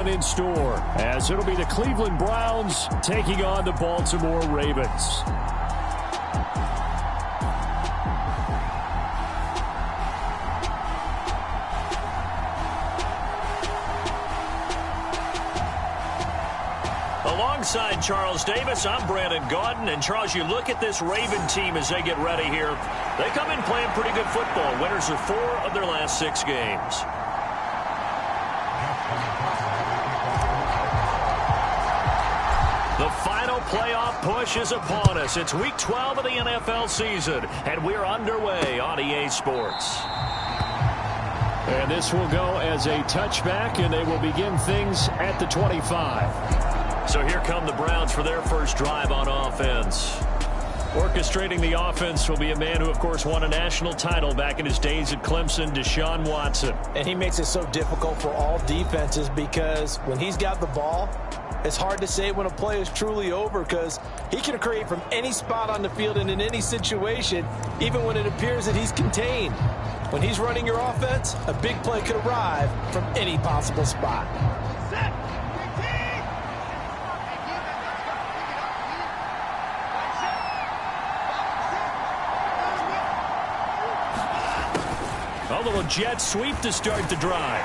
In store, as it'll be the Cleveland Browns taking on the Baltimore Ravens. Alongside Charles Davis, I'm Brandon Gaudin. And Charles, you look at this Raven team as they get ready here. They come in playing pretty good football. Winners of 4 of their last 6 games. The final playoff push is upon us. It's week 12 of the NFL season, and we're underway on EA Sports. And this will go as a touchback, and they will begin things at the 25. So here come the Browns for their first drive on offense. Orchestrating the offense will be a man who, of course, won a national title back in his days at Clemson, Deshaun Watson. And he makes it so difficult for all defenses because when he's got the ball, it's hard to say when a play is truly over because he can create from any spot on the field and in any situation, even when it appears that he's contained. When he's running your offense, a big play could arrive from any possible spot. A little jet sweep to start the drive.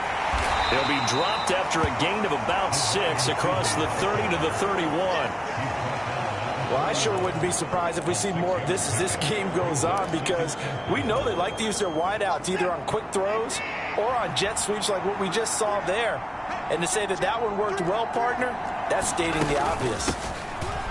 He'll be dropped after a gain of about 6 across the 30 to the 31. Well, I sure wouldn't be surprised if we see more of this as this game goes on because we know they like to use their wideouts either on quick throws or on jet sweeps like what we just saw there. And to say that that one worked well, partner, that's stating the obvious.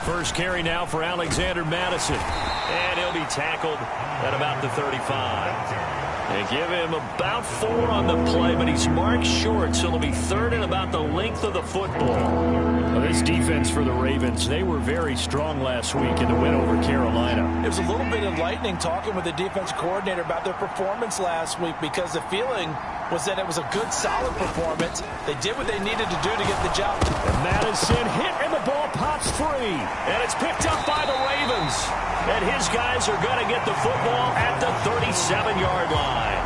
First carry now for Alexander Madison. And he'll be tackled at about the 35. They give him about 4 on the play, but he's marked short, so it'll be 3rd and about the length of the football. Well, this defense for the Ravens, they were very strong last week in the win over Carolina. It was a little bit enlightening talking with the defense coordinator about their performance last week because the feeling was that it was a good, solid performance. They did what they needed to do to get the job. And Madison hit, and the ball pops free. And it's picked up by the Ravens. And his guys are going to get the football at the 37-yard line.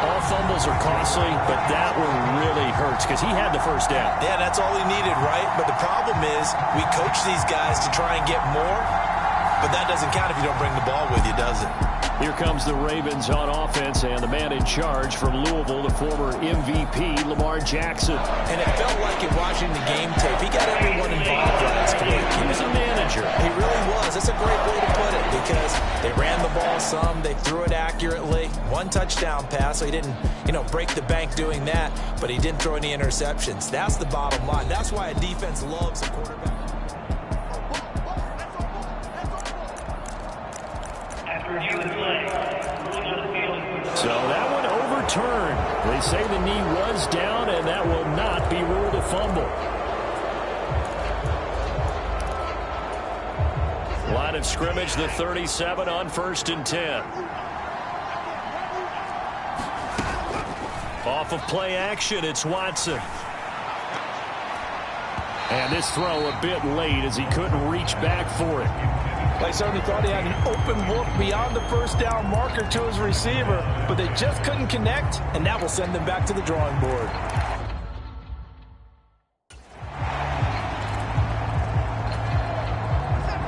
All fumbles are costly, but that one really hurts because he had the first down. Yeah, that's all he needed, right? But the problem is we coach these guys to try and get more, but that doesn't count if you don't bring the ball with you, does it? Here comes the Ravens on offense, and the man in charge from Louisville, the former MVP, Lamar Jackson. And it felt like in watching the game tape, he got everyone involved last week. He was a manager. He really was. That's a great way to put it because they ran the ball some, they threw it accurately. 1 touchdown pass, so he didn't, break the bank doing that, but he didn't throw any interceptions. That's the bottom line. That's why a defense loves a quarterback. So that one overturned. They say the knee was down, and that will not be ruled a fumble. Line of scrimmage, the 37 on 1st and 10. Off of play action, it's Watson. And this throw a bit late as he couldn't reach back for it. They certainly thought he had an open look beyond the first down marker to his receiver, but they just couldn't connect, and that will send them back to the drawing board.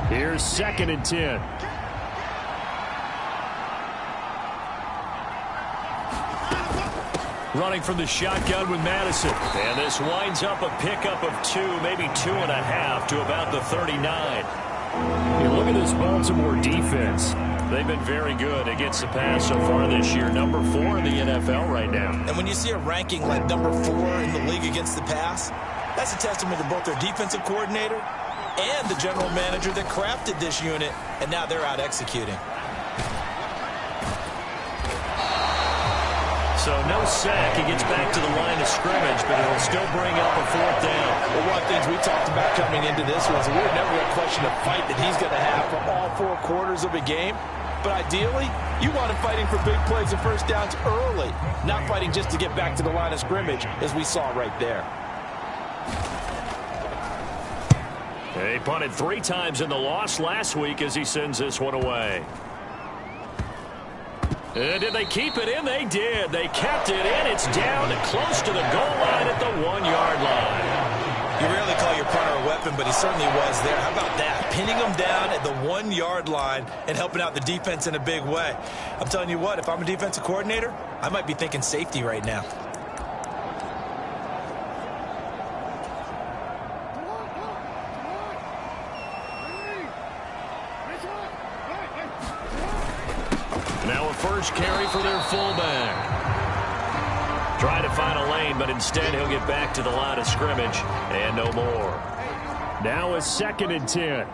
Here's 2nd and 10. Running from the shotgun with Madison. And this winds up a pickup of 2, maybe 2.5 to about the 39. You look at this Baltimore defense. They've been very good against the pass so far this year. Number 4 in the NFL right now. And when you see a ranking like number 4 in the league against the pass, that's a testament to both their defensive coordinator and the general manager that crafted this unit, and now they're out executing. So no sack. He gets back to the line of scrimmage, but it'll still bring up a 4th down. Well, one of the things we talked about coming into this was we were never going to question the fight that he's going to have for all 4 quarters of a game. But ideally, you want him fighting for big plays and first downs early, not fighting just to get back to the line of scrimmage, as we saw right there. He punted 3 times in the loss last week as he sends this one away. Did they keep it in? They did. They kept it in. It's down close to the goal line at the 1-yard line. You rarely call your punter a weapon, but he certainly was there. How about that? Pinning him down at the 1-yard line and helping out the defense in a big way. I'm telling you what, if I'm a defensive coordinator, I might be thinking safety right now. Now a first carry for their fullback. Trying to find a lane, but instead he'll get back to the line of scrimmage and no more. Now a 2nd and 10.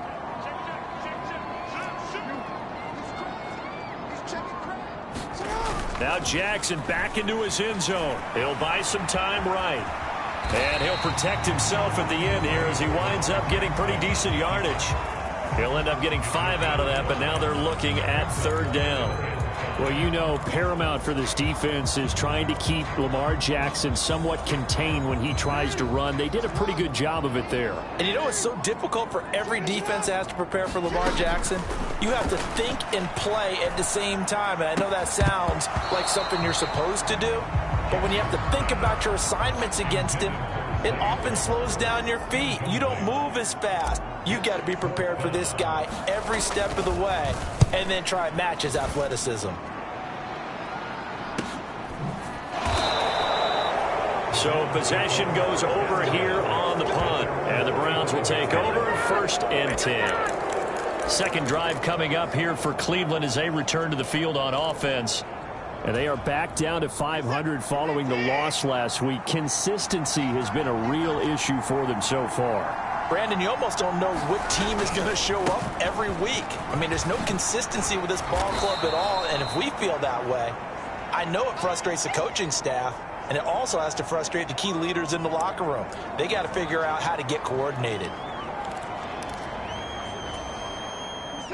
Now Jackson back into his end zone. He'll buy some time right. And he'll protect himself at the end here as he winds up getting pretty decent yardage. He'll end up getting 5 out of that, but now they're looking at 3rd down. Well, you know, paramount for this defense is trying to keep Lamar Jackson somewhat contained when he tries to run. They did a pretty good job of it there. And you know it's so difficult for every defense that has to prepare for Lamar Jackson? You have to think and play at the same time. And I know that sounds like something you're supposed to do, but when you have to think about your assignments against him, it often slows down your feet. You don't move as fast. You've got to be prepared for this guy every step of the way and then try and match his athleticism. So possession goes over here on the punt, and the Browns will take over 1st and 10. Second drive coming up here for Cleveland as they return to the field on offense. And they are back down to 500 following the loss last week. Consistency has been a real issue for them so far. Brandon, you almost don't know what team is going to show up every week. I mean, there's no consistency with this ball club at all, and if we feel that way, I know it frustrates the coaching staff, and it also has to frustrate the key leaders in the locker room. They got to figure out how to get coordinated.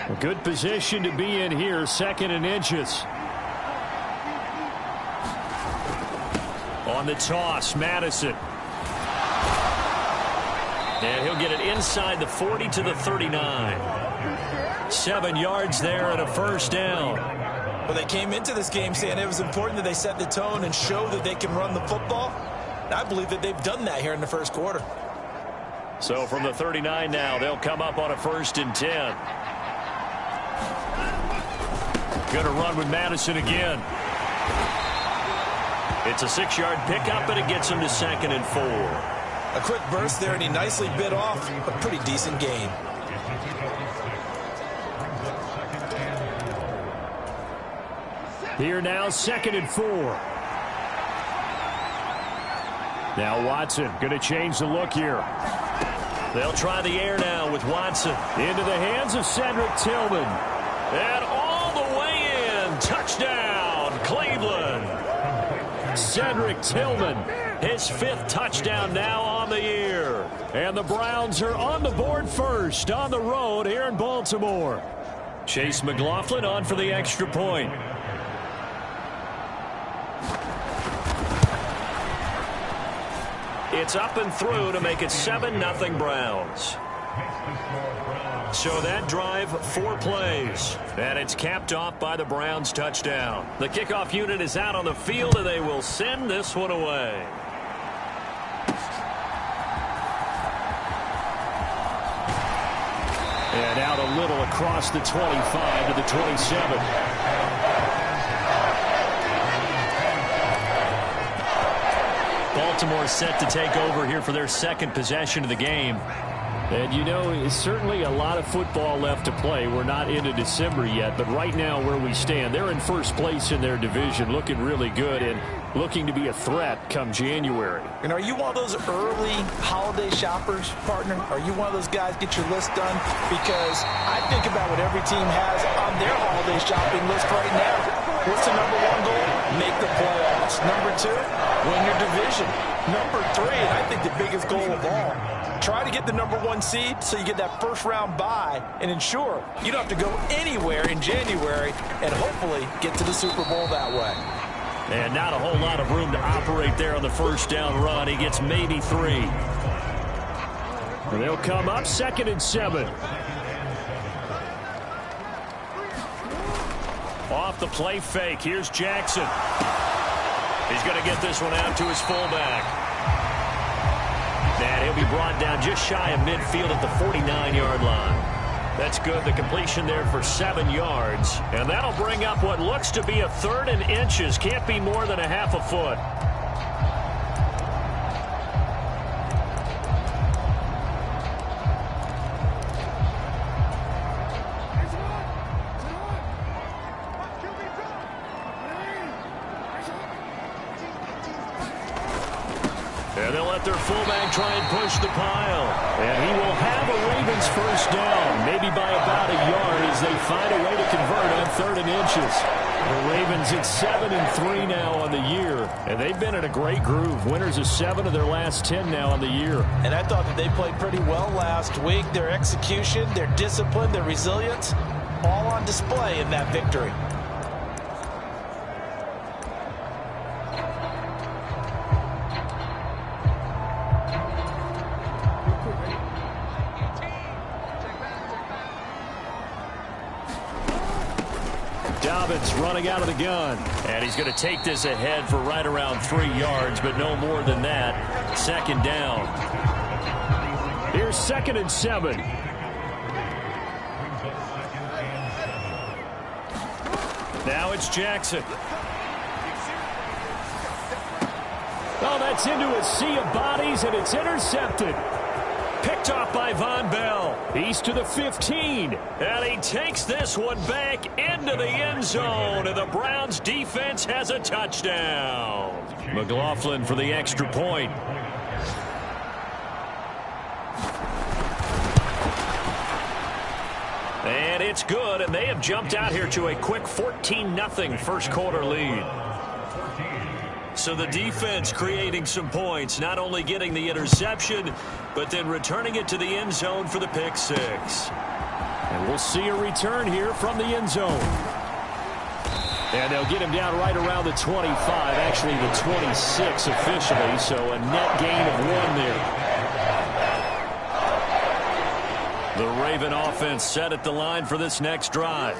A good position to be in here, 2nd and inches. On the toss, Madison. And he'll get it inside the 40 to the 39. 7 yards there and a 1st down. Well, they came into this game saying it was important that they set the tone and show that they can run the football. And I believe that they've done that here in the 1st quarter. So from the 39 now, they'll come up on a 1st and 10. Going to run with Madison again. It's a 6-yard pickup, and it gets him to 2nd and 4. A quick burst there, and he nicely bit off a pretty decent gain. Here now, 2nd and 4. Now Watson going to change the look here. They'll try the air now with Watson. Into the hands of Cedric Tillman. And all the way in. Touchdown, Cleveland. Cedric Tillman, his 5th touchdown now on the year. And the Browns are on the board first on the road here in Baltimore. Chase McLaughlin on for the extra point. It's up and through to make it 7-0 Browns. So that drive, 4 plays. And it's capped off by the Browns touchdown. The kickoff unit is out on the field, and they will send this one away. And out a little across the 25 to the 27. Baltimore set to take over here for their 2nd possession of the game. And, you know, it's certainly a lot of football left to play. We're not into December yet, but right now where we stand, they're in 1st place in their division, looking really good and looking to be a threat come January. And are you one of those early holiday shoppers, partner? Are you one of those guys get your list done? Because I think about what every team has on their holiday shopping list right now. What's the number 1 goal? Make the playoffs. Number 2, win your division. Number 3, and I think the biggest goal of all, try to get the number 1 seed so you get that 1st round bye and ensure you don't have to go anywhere in January and hopefully get to the Super Bowl that way. And not a whole lot of room to operate there on the 1st down run. He gets maybe 3. And they'll come up 2nd and 7. Off the play fake, here's Jackson. He's going to get this one out to his fullback. And he'll be brought down just shy of midfield at the 49-yard line. That's good. The completion there for 7 yards. And that'll bring up what looks to be a 3rd and inches. Can't be more than a half a foot. And they'll let their fullback try and push the pile. And he will have a Ravens first down, maybe by about a yard as they find a way to convert on 3rd and inches. The Ravens at 7-3 now on the year, and they've been in a great groove. Winners of 7 of their last 10 now on the year. And I thought that they played pretty well last week. Their execution, their discipline, their resilience, all on display in that victory. Dobbins running out of the gun. And he's going to take this ahead for right around 3 yards, but no more than that. 2nd down. Here's 2nd and 7. Now it's Jackson. Oh, that's into a sea of bodies, and it's intercepted. Picked off by Von Bell. He's to the 15. And he takes this one back into the end zone. And the Browns defense has a touchdown. McLaughlin for the extra point. And it's good. And they have jumped out here to a quick 14-0 first quarter lead. So the defense creating some points, not only getting the interception, but then returning it to the end zone for the pick 6. And we'll see a return here from the end zone. And they'll get him down right around the 25, actually the 26 officially, so a net gain of 1 there. The Raven offense set at the line for this next drive.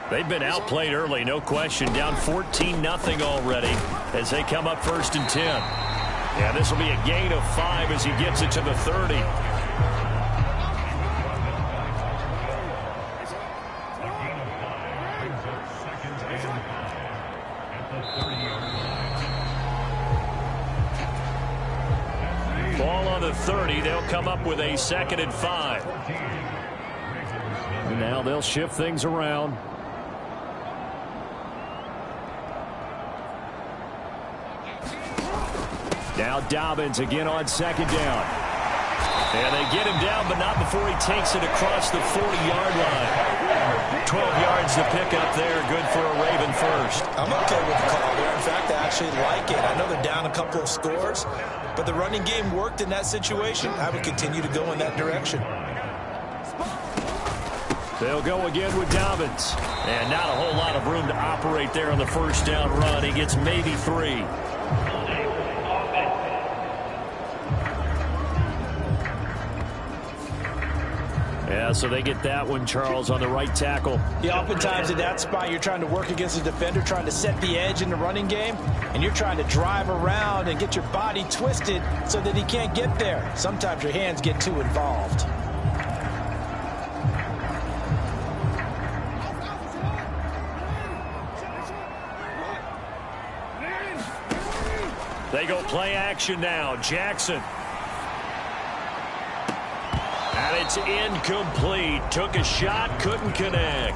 They've been outplayed early, no question. Down 14-0 already as they come up 1st and 10. Yeah, this will be a gain of 5 as he gets it to the 30. Ball on the 30. They'll come up with a 2nd and 5. And now they'll shift things around. Now Dobbins again on 2nd down. And they get him down, but not before he takes it across the 40-yard line. 12 yards to pick up there. Good for a Raven first. I'm okay with the call there. In fact, I actually like it. I know they're down a couple of scores, but the running game worked in that situation. I would continue to go in that direction. They'll go again with Dobbins. And not a whole lot of room to operate there on the first down run. He gets maybe 3. Yeah, so they get that one, Charles, on the right tackle. Yeah, oftentimes in that spot, you're trying to work against a defender, trying to set the edge in the running game, and you're trying to drive around and get your body twisted so that he can't get there. Sometimes your hands get too involved. They go play action now. Jackson. And it's incomplete. Took a shot, couldn't connect.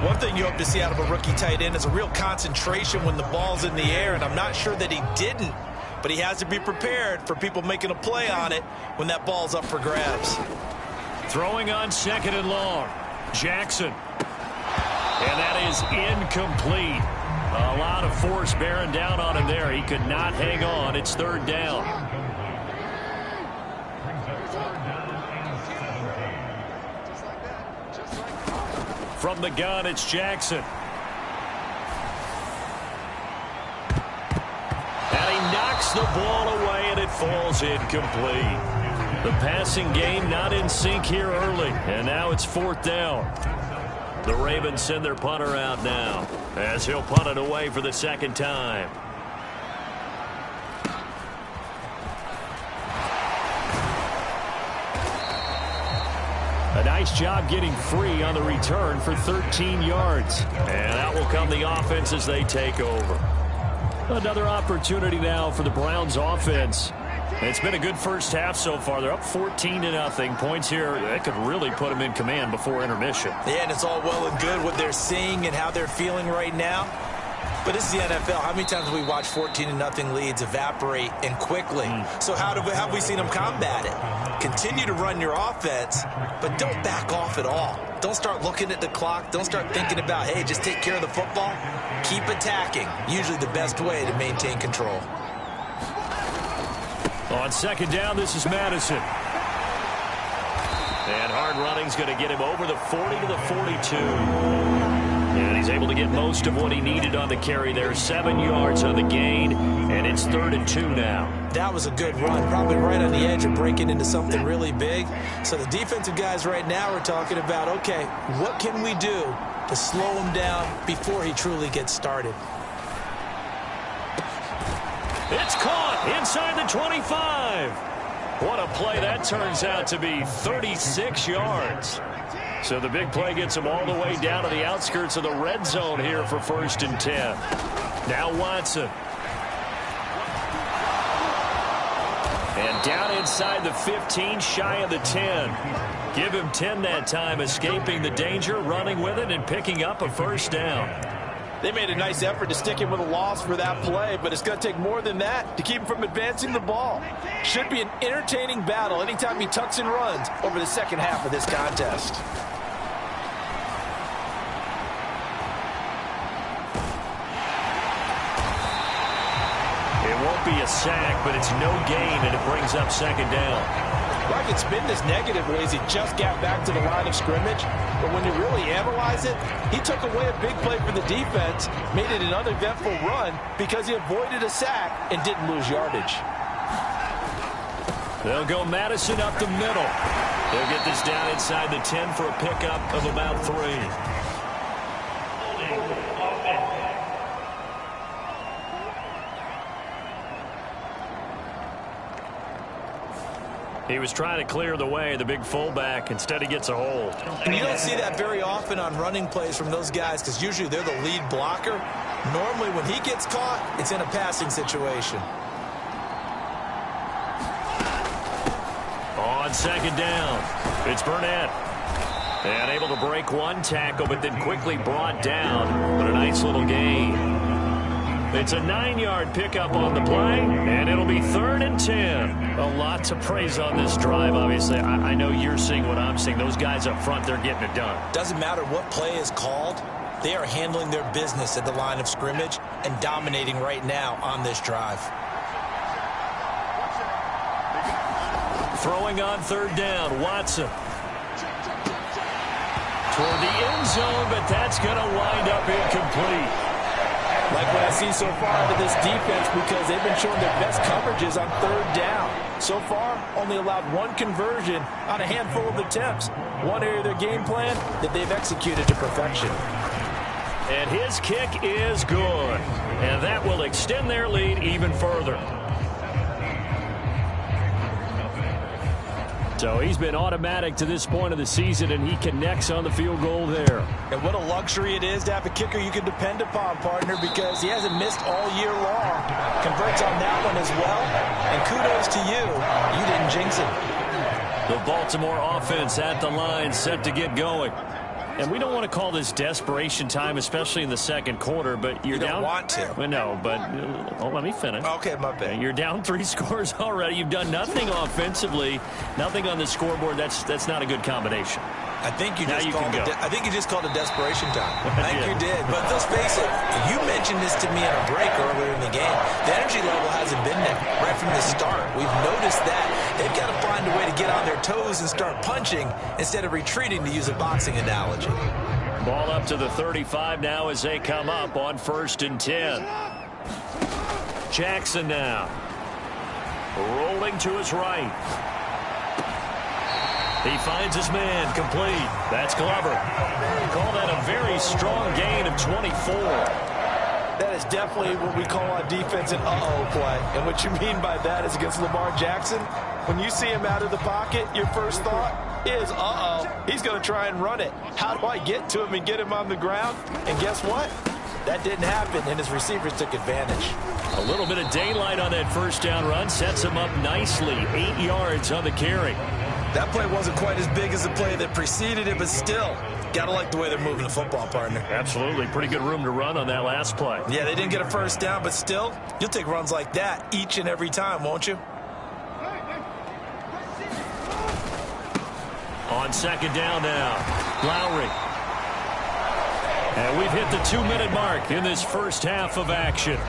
One thing you hope to see out of a rookie tight end is a real concentration when the ball's in the air, and I'm not sure that he didn't, but he has to be prepared for people making a play on it when that ball's up for grabs. Throwing on 2nd and long. Jackson. And that is incomplete. A lot of force bearing down on him there. He could not hang on. It's 3rd down. From the gun, it's Jackson. And he knocks the ball away, and it falls incomplete. The passing game not in sync here early, and now it's 4th down. The Ravens send their punter out now as he'll punt it away for the second time. A nice job getting free on the return for 13 yards. And out will come the offense as they take over. Another opportunity now for the Browns offense. It's been a good first half so far. They're up 14-0. Points here, that could really put them in command before intermission. Yeah, and it's all well and good what they're seeing and how they're feeling right now. But this is the NFL. How many times have we watched 14-0 leads evaporate and quickly? So how have we seen them combat it? Continue to run your offense, but don't back off at all. Don't start looking at the clock. Don't start thinking about, hey, just take care of the football. Keep attacking. Usually the best way to maintain control. On second down, this is Madison. And hard running's going to get him over the 40 to the 42. And he's able to get most of what he needed on the carry there. 7 yards on the gain, and it's 3rd and 2 now. That was a good run, probably right on the edge of breaking into something really big. So the defensive guys right now are talking about, okay, what can we do to slow him down before he truly gets started? It's caught inside the 25. What a play that turns out to be, 36 yards. So the big play gets him all the way down to the outskirts of the red zone here for 1st and 10. Now Watson. And down inside the 15, shy of the 10. Give him 10 that time, escaping the danger, running with it, and picking up a 1st down. They made a nice effort to stick him with a loss for that play, but it's going to take more than that to keep him from advancing the ball. Should be an entertaining battle anytime he tucks and runs over the second half of this contest. It won't be a sack, but it's no gain, and it brings up 2nd down. I could spin this negatively as he just got back to the line of scrimmage. But when you really analyze it, he took away a big play for the defense, made it an uneventful run because he avoided a sack and didn't lose yardage. They'll go Madison up the middle. They'll get this down inside the 10 for a pickup of about 3. He was trying to clear the way, the big fullback. Instead, he gets a hold. And you don't see that very often on running plays from those guys because usually they're the lead blocker. Normally, when he gets caught, it's in a passing situation. On 2nd down, it's Burnett. And able to break one tackle, but then quickly brought down. But a nice little gain. It's a 9-yard pickup on the play, and it'll be 3rd and 10. A lot to praise on this drive, obviously. I know you're seeing what I'm seeing. Those guys up front, they're getting it done. Doesn't matter what play is called. They are handling their business at the line of scrimmage and dominating right now on this drive. Throwing on 3rd down, Watson. Toward the end zone, but that's going to wind up incomplete. Like what I see so far out of this defense because they've been showing their best coverages on 3rd down. So far, only allowed 1 conversion on a handful of attempts. One area of their game plan that they've executed to perfection. And his kick is good. And that will extend their lead even further. So he's been automatic to this point of the season, and he connects on the field goal there. And what a luxury it is to have a kicker you can depend upon, partner, because he hasn't missed all year long. Converts on that one as well. And kudos to you. You didn't jinx it. The Baltimore offense at the line, set to get going. And we don't want to call this desperation time, especially in the 2nd quarter, but you're down. You don't want to. Well, no, but let me finish. Okay, my bad. You're down 3 scores already. You've done nothing offensively, nothing on the scoreboard. That's not a good combination. I think you just called it desperation time. I think you did. But let's face it, you mentioned this to me in a break earlier in the game. The energy level hasn't been there right from the start. We've noticed that. They've got to find a way to get on their toes and start punching instead of retreating, to use a boxing analogy. Ball up to the 35 now as they come up on 1st and 10. Jackson now. Rolling to his right. He finds his man, complete. That's Glover. Call that a very strong gain of 24. That is definitely what we call on defense an uh-oh play. And what you mean by that is against Lamar Jackson, when you see him out of the pocket, your first thought is, uh-oh, he's going to try and run it. How do I get to him and get him on the ground? And guess what? That didn't happen, and his receivers took advantage. A little bit of daylight on that first down run sets him up nicely. 8 yards on the carry. That play wasn't quite as big as the play that preceded it, but still, gotta like the way they're moving the football, partner. Absolutely. Pretty good room to run on that last play. Yeah, they didn't get a first down, but still, you'll take runs like that each and every time, won't you? On second down now, Lowry. And we've hit the 2-minute mark in this first half of action.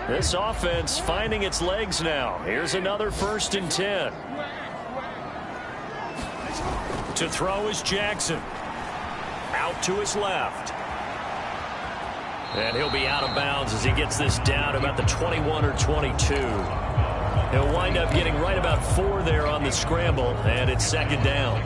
This offense finding its legs now. Here's another 1st and 10. To throw is Jackson. Out to his left. And he'll be out of bounds as he gets this down about the 21 or 22. He'll wind up getting right about 4 there on the scramble, and it's second down.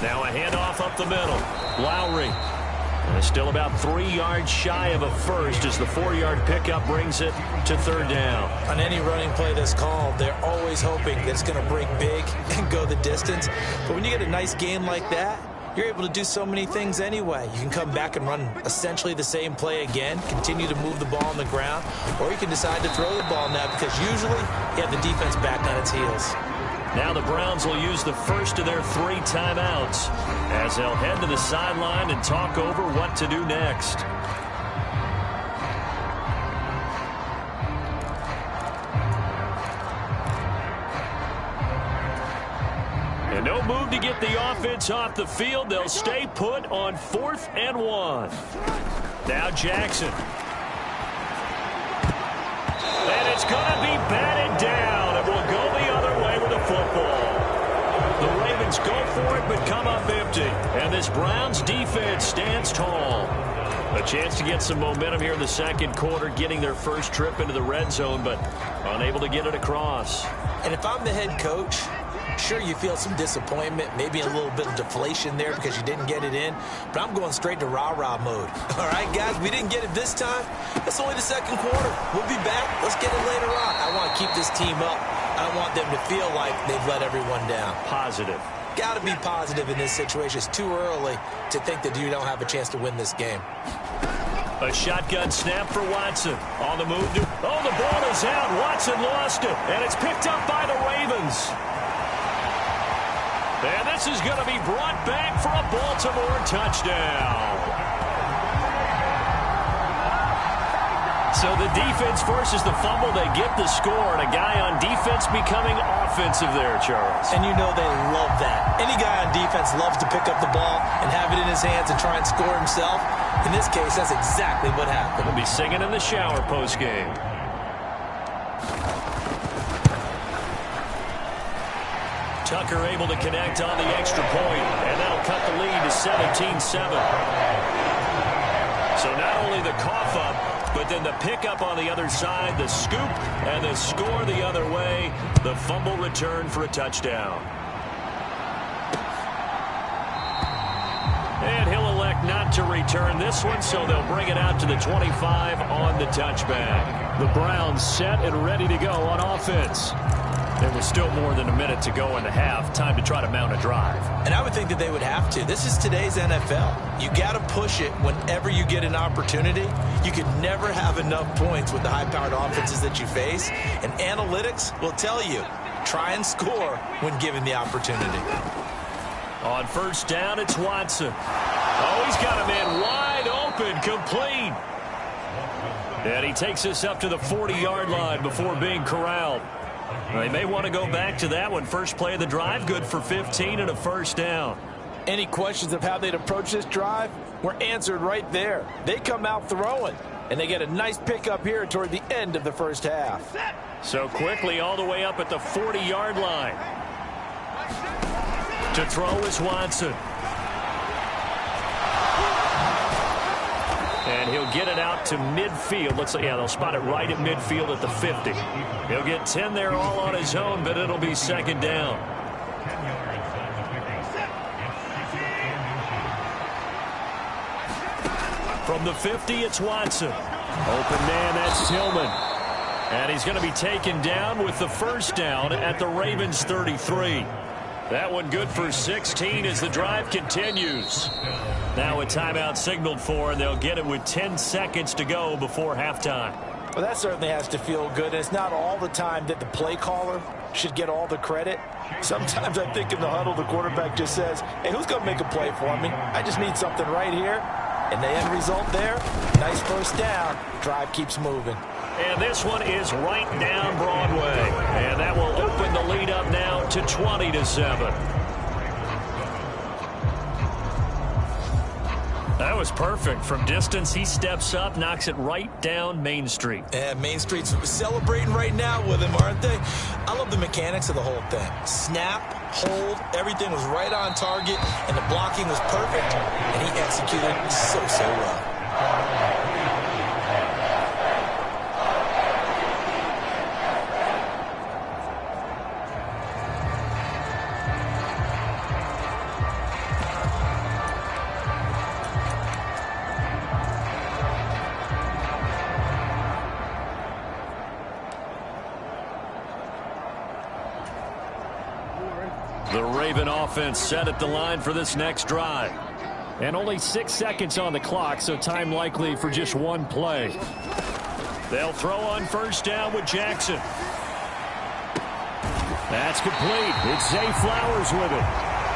Now a handoff up the middle. Lowry. And still about 3 yards shy of a first as the 4-yard pickup brings it to third down. On any running play that's called, they're always hoping that it's going to break big and go the distance. But when you get a nice gain like that, you're able to do so many things anyway. You can come back and run essentially the same play again, continue to move the ball on the ground, or you can decide to throw the ball now because usually you have the defense back on its heels. Now the Browns will use the first of their 3 timeouts as they'll head to the sideline and talk over what to do next. And no move to get the offense off the field. They'll stay put on 4th and 1. Now Jackson. And it's going to be batted down. It will go the other way with the football. The Ravens go for it but come up empty. And this Browns defense stands tall. A chance to get some momentum here in the second quarter, getting their first trip into the red zone, but unable to get it across. And if I'm the head coach, sure, you feel some disappointment, maybe a little bit of deflation there because you didn't get it in, but I'm going straight to rah-rah mode. All right, guys, we didn't get it this time. It's only the second quarter. We'll be back. Let's get it later on. I want to keep this team up. I want them to feel like they've let everyone down. Positive. Got to be positive in this situation. It's too early to think that you don't have a chance to win this game. A shotgun snap for Watson. On the move. Oh, the ball is out. Watson lost it, and it's picked up by the Ravens. And this is going to be brought back for a Baltimore touchdown. So the defense forces the fumble. They get the score, and a guy on defense becoming offensive there, Charles. And you know they love that. Any guy on defense loves to pick up the ball and have it in his hands and try and score himself. In this case, that's exactly what happened. He'll be singing in the shower postgame. Tucker able to connect on the extra point, and that'll cut the lead to 17-7. So not only the cough up, but then the pickup on the other side, the scoop, and the score the other way, the fumble return for a touchdown. And he'll elect not to return this one, so they'll bring it out to the 25 on the touchback. The Browns set and ready to go on offense. There was still more than a minute to go in the half. Time to try to mount a drive. And I would think that they would have to. This is today's NFL. You got to push it whenever you get an opportunity. You could never have enough points with the high-powered offenses that you face. And analytics will tell you, try and score when given the opportunity. On first down, it's Watson. Oh, he's got a man wide open, complete. And he takes us up to the 40-yard line before being corralled. They may want to go back to that one. First play of the drive, good for 15 and a first down. Any questions of how they'd approach this drive were answered right there. They come out throwing, and they get a nice pickup here toward the end of the first half. So quickly all the way up at the 40-yard line. To throw is Watson. And he'll get it out to midfield. Looks like, yeah, they'll spot it right at midfield at the 50. He'll get 10 there all on his own, but it'll be second down. From the 50, it's Watson. Open man, that's Tillman. And he's going to be taken down with the first down at the Ravens 33. That one good for 16 as the drive continues. Now a timeout signaled for, and they'll get it with 10 seconds to go before halftime. Well, that certainly has to feel good. It's not all the time that the play caller should get all the credit. Sometimes I think in the huddle, the quarterback just says, hey, who's going to make a play for me? I just need something right here. And the end result there, nice first down. Drive keeps moving. And this one is right down Broadway. And that will open the lead up now to 20-7. That was perfect. From distance, he steps up, knocks it right down Main Street. And Main Street's celebrating right now with him, aren't they? I love the mechanics of the whole thing. Snap, hold, everything was right on target, and the blocking was perfect, and he executed so well. The Raven offense set at the line for this next drive. And only 6 seconds on the clock, so time likely for just one play. They'll throw on first down with Jackson. That's complete. It's Zay Flowers with it.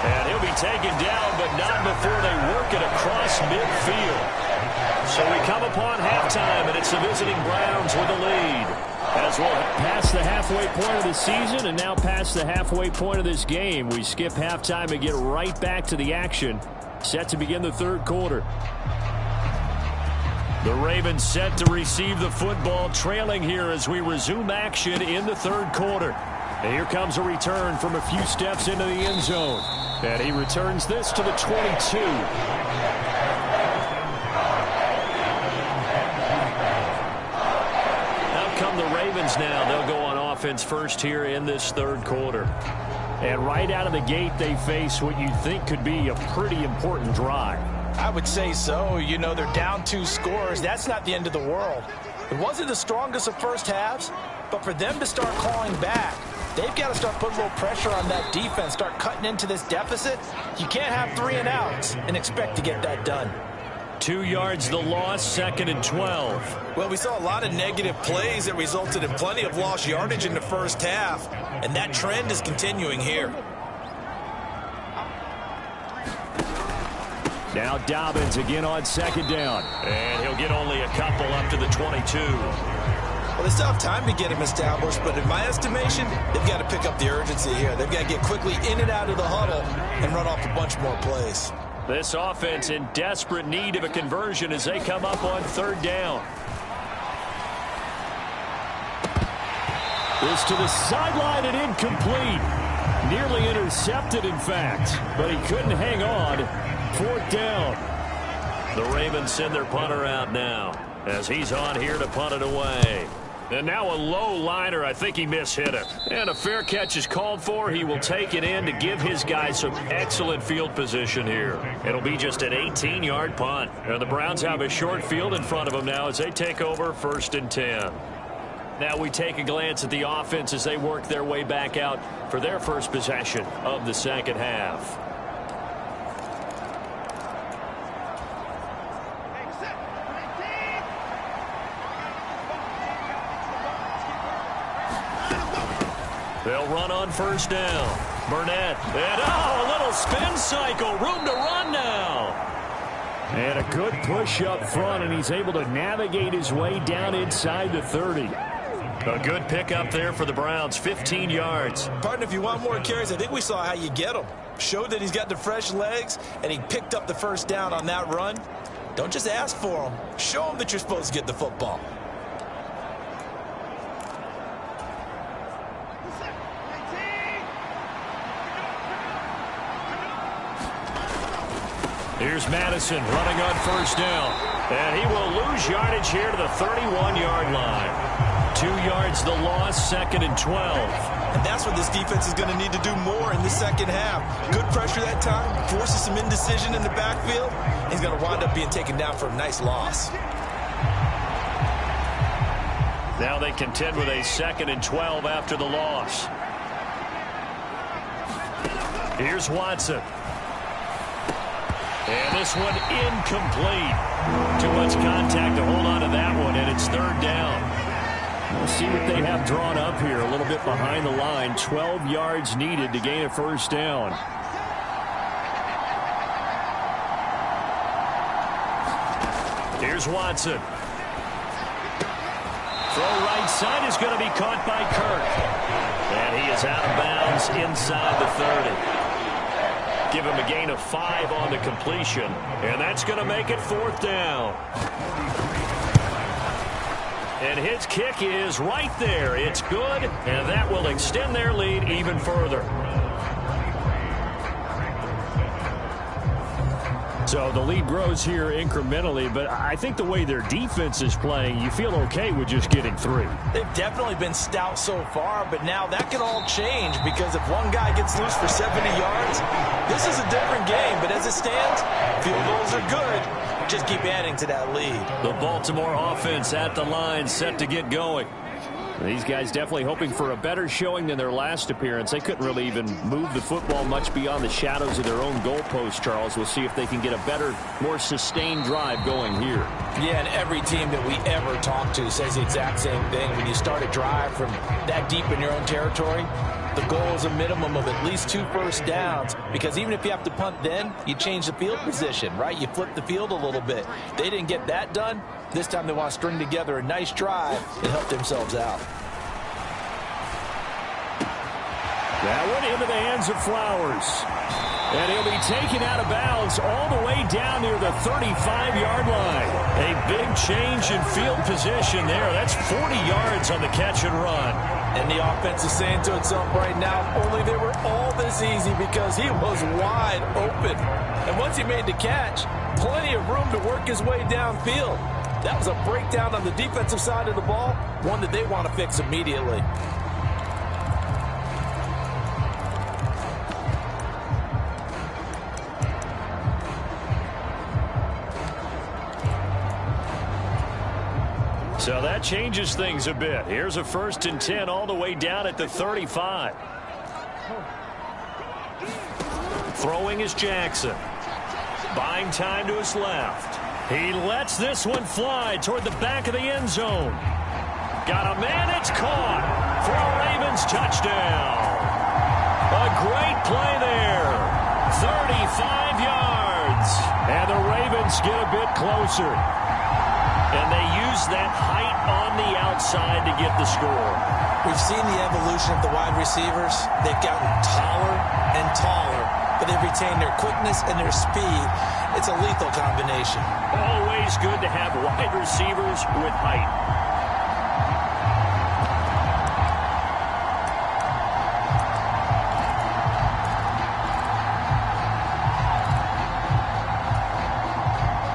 And he'll be taken down, but not before they work it across midfield. So we come upon halftime, and it's the visiting Browns with the lead. As well, past the halfway point of the season and now past the halfway point of this game. We skip halftime and get right back to the action. Set to begin the third quarter. The Ravens set to receive the football, trailing here as we resume action in the third quarter. And here comes a return from a few steps into the end zone. And he returns this to the 22. Now they'll go on offense first here in this third quarter. And right out of the gate, they face what you think could be a pretty important drive. I would say so. You know, they're down 2 scores. That's not the end of the world. It wasn't the strongest of first halves, but for them to start clawing back, they've got to start putting a little pressure on that defense, start cutting into this deficit. You can't have 3 and outs and expect to get that done. 2 yards the loss, 2nd and 12. Well, we saw a lot of negative plays that resulted in plenty of lost yardage in the first half, and that trend is continuing here. Now Dobbins again on second down. And he'll get only a couple up to the 22. Well, they still have time to get him established, but in my estimation, they've got to pick up the urgency here. They've got to get quickly in and out of the huddle and run off a bunch more plays. This offense in desperate need of a conversion as they come up on third down. This to the sideline and incomplete. Nearly intercepted, in fact, but he couldn't hang on. 4th down. The Ravens send their punter out now as he's on here to punt it away. And now a low liner. I think he mishit it. And a fair catch is called for. He will take it in to give his guys some excellent field position here. It'll be just an 18-yard punt. And the Browns have a short field in front of them now as they take over 1st and 10. Now we take a glance at the offense as they work their way back out for their first possession of the second half. They'll run on first down. Burnett. And a little spin cycle. Room to run now. And a good push up front, and he's able to navigate his way down inside the 30. A good pickup there for the Browns. 15 yards. Partner, if you want more carries, I think we saw how you get him. Showed that he's got the fresh legs, and he picked up the first down on that run. Don't just ask for him. Show him that you're supposed to get the football. Here's Madison running on first down. And he will lose yardage here to the 31-yard line. 2 yards the loss, 2nd and 12. And that's what this defense is going to need to do more in the second half. Good pressure that time, forces some indecision in the backfield. He's going to wind up being taken down for a nice loss. Now they contend with a 2nd and 12 after the loss. Here's Watson. And this one incomplete. Too much contact to hold on to that one, and it's 3rd down. We'll see what they have drawn up here. A little bit behind the line. 12 yards needed to gain a 1st down. Here's Watson. Throw right side is going to be caught by Kirk. And he is out of bounds inside the 30. Give him a gain of 5 on the completion. And that's going to make it 4th down. And his kick is right there. It's good, and that will extend their lead even further. So the lead grows here incrementally, but I think the way their defense is playing, you feel okay with just getting 3. They've definitely been stout so far, but now that can all change because if one guy gets loose for 70 yards, this is a different game. But as it stands, field goals are good. Just keep adding to that lead. The Baltimore offense at the line, set to get going. These guys definitely hoping for a better showing than their last appearance. They couldn't really even move the football much beyond the shadows of their own goalpost, Charles. We'll see if they can get a better, more sustained drive going here. Yeah, and every team that we ever talk to says the exact same thing. When you start a drive from that deep in your own territory, the goal is a minimum of at least 2 1st downs, because even if you have to punt then, you change the field position, right? You flip the field a little bit. They didn't get that done. This time they want to string together a nice drive and help themselves out. That one into the hands of Flowers. And he'll be taken out of bounds all the way down near the 35-yard line. A big change in field position there. That's 40 yards on the catch and run. And the offense is saying to itself right now, only they were all this easy because he was wide open. And once he made the catch, plenty of room to work his way downfield. That was a breakdown on the defensive side of the ball, one that they want to fix immediately. So that changes things a bit. Here's a 1st and 10 all the way down at the 35. Throwing is Jackson. Buying time to his left. He lets this one fly toward the back of the end zone. Got a man, it's caught for a Ravens touchdown. A great play there. 35 yards. And the Ravens get a bit closer. And they use that height on the outside to get the score. We've seen the evolution of the wide receivers. They've gotten taller and taller, but they've retained their quickness and their speed. It's a lethal combination. Always good to have wide receivers with height.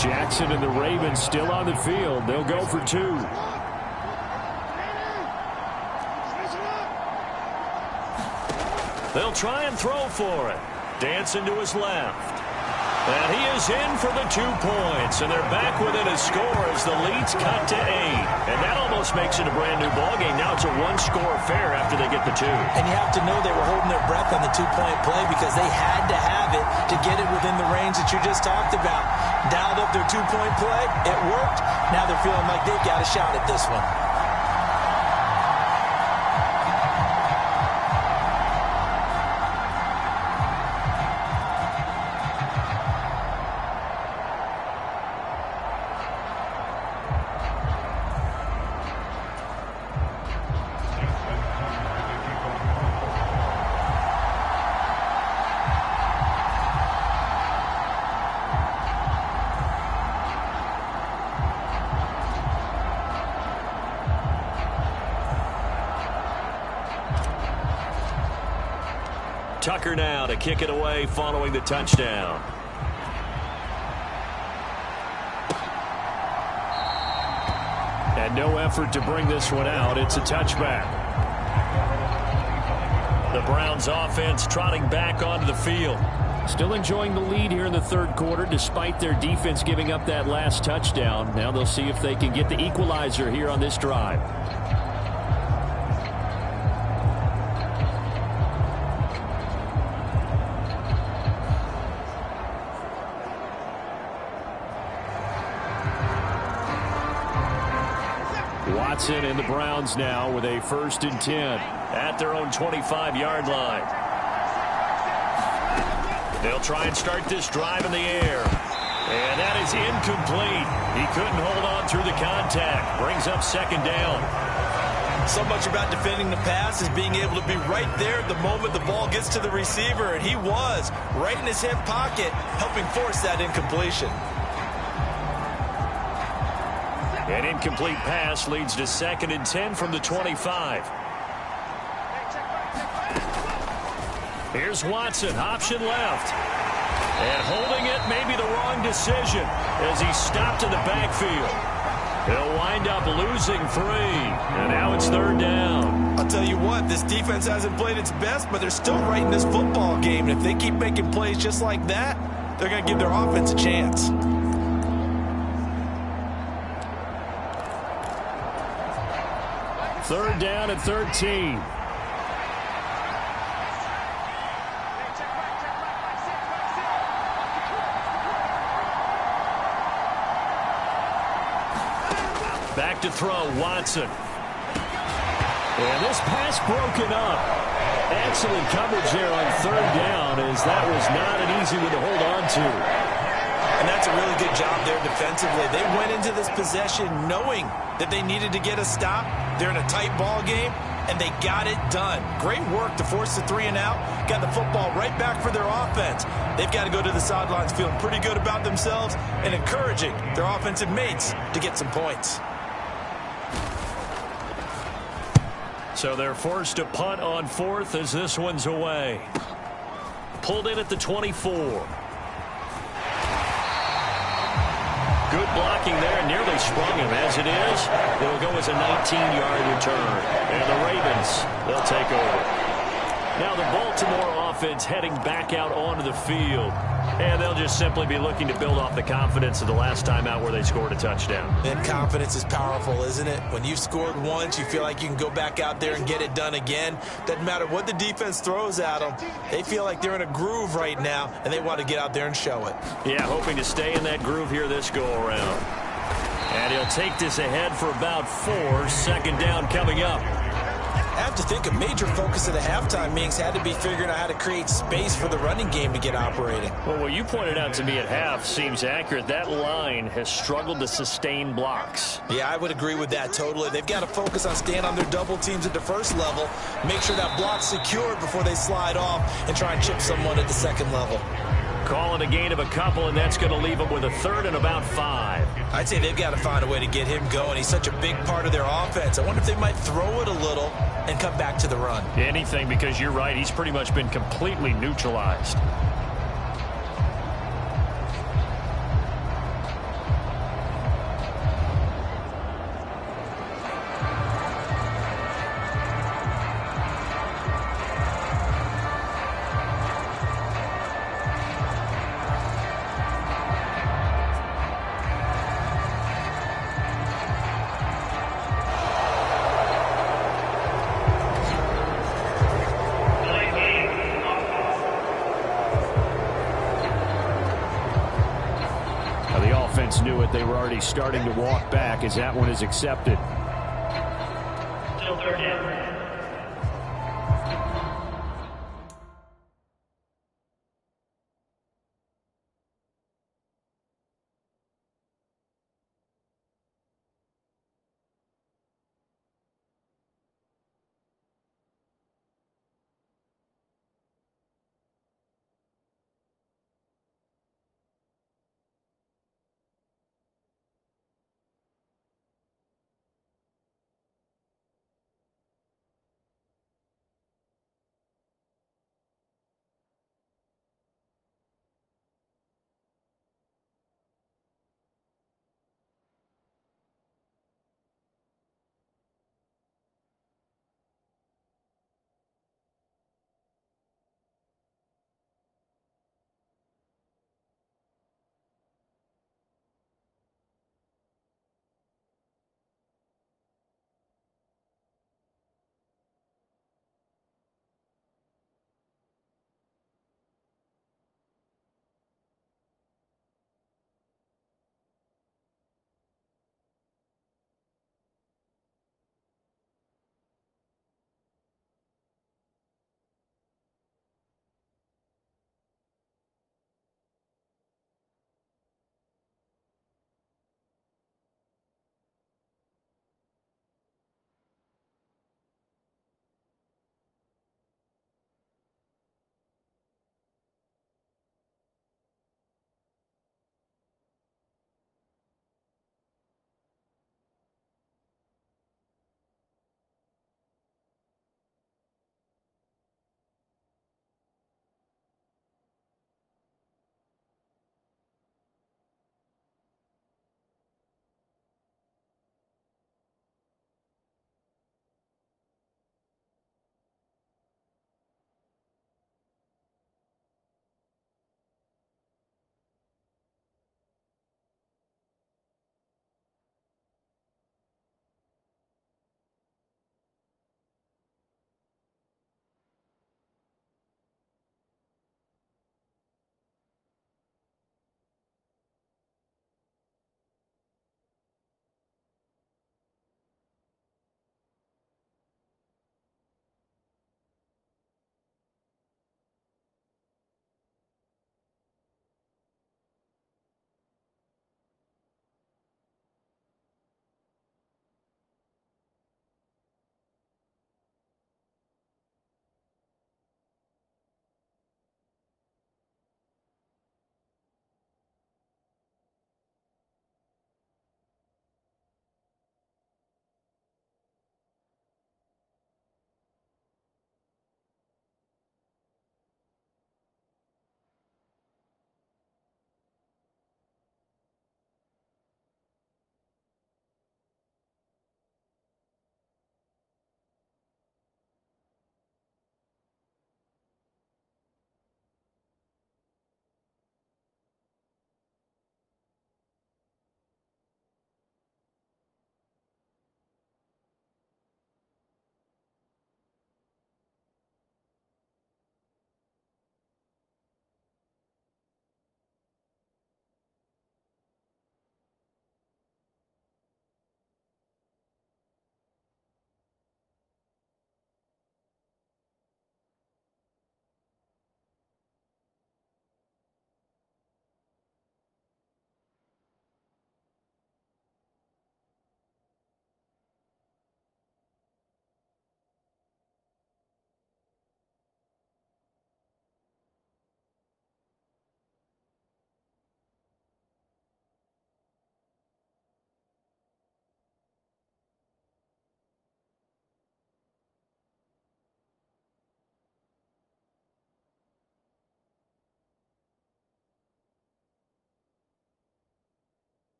Jackson and the Ravens still on the field. They'll go for 2. They'll try and throw for it. Dancing to his left. And he is in for the 2 points. And they're back within a score as the lead's cut to 8. And that almost makes it a brand new ballgame. Now it's a 1-score affair after they get the 2. And you have to know they were holding their breath on the 2-point play because they had to have it to get it within the range that you just talked about. Dialed up their 2-point play. It worked. Now they're feeling like they've got a shot at this one. Tucker now to kick it away following the touchdown. And no effort to bring this one out. It's a touchback. The Browns offense trotting back onto the field. Still enjoying the lead here in the third quarter despite their defense giving up that last touchdown. Now they'll see if they can get the equalizer here on this drive. Watson and the Browns now with a 1st and 10 at their own 25-yard line. They'll try and start this drive in the air. And that is incomplete. He couldn't hold on through the contact. Brings up 2nd down. So much about defending the pass is being able to be right there at the moment the ball gets to the receiver, and he was right in his hip pocket, helping force that incompletion. An incomplete pass leads to 2nd and 10 from the 25. Here's Watson, option left. And holding it may be the wrong decision as he's stopped in the backfield. He'll wind up losing 3. And now it's 3rd down. I'll tell you what, this defense hasn't played its best, but they're still right in this football game. And if they keep making plays just like that, they're going to give their offense a chance. Third down at 13. Back to throw, Watson. And this pass broken up. Excellent coverage there on 3rd down, as that was not an easy one to hold on to. And that's a really good job there defensively. They went into this possession knowing that they needed to get a stop. They're in a tight ball game, and they got it done. Great work to force the 3 and out. Got the football right back for their offense. They've got to go to the sidelines feeling pretty good about themselves and encouraging their offensive mates to get some points. So they're forced to punt on 4th as this one's away. Pulled in at the 24. Good blocking there, nearly sprung him. As it is, it'll go as a 19-yard return. And the Ravens, they'll take over. Now the Baltimore offense heading back out onto the field. And they'll just simply be looking to build off the confidence of the last time out where they scored a touchdown. And confidence is powerful, isn't it? When you've scored once, you feel like you can go back out there and get it done again. Doesn't matter what the defense throws at them. They feel like they're in a groove right now, and they want to get out there and show it. Yeah, hoping to stay in that groove here this go-around. And he'll take this ahead for about 4. 2nd down coming up. I have to think a major focus of the halftime meetings had to be figuring out how to create space for the running game to get operating. Well, what you pointed out to me at half seems accurate. That line has struggled to sustain blocks. Yeah, I would agree with that totally. They've got to focus on staying on their double teams at the first level, make sure that block's secured before they slide off and try and chip someone at the 2nd level. Call it a gain of a couple, and that's going to leave them with a 3rd and about 5. I'd say they've got to find a way to get him going. He's such a big part of their offense. I wonder if they might throw it a little and come back to the run. Anything, because you're right. He's pretty much been completely neutralized. Knew it. They were already starting to walk back as that one is accepted. Still 3rd down.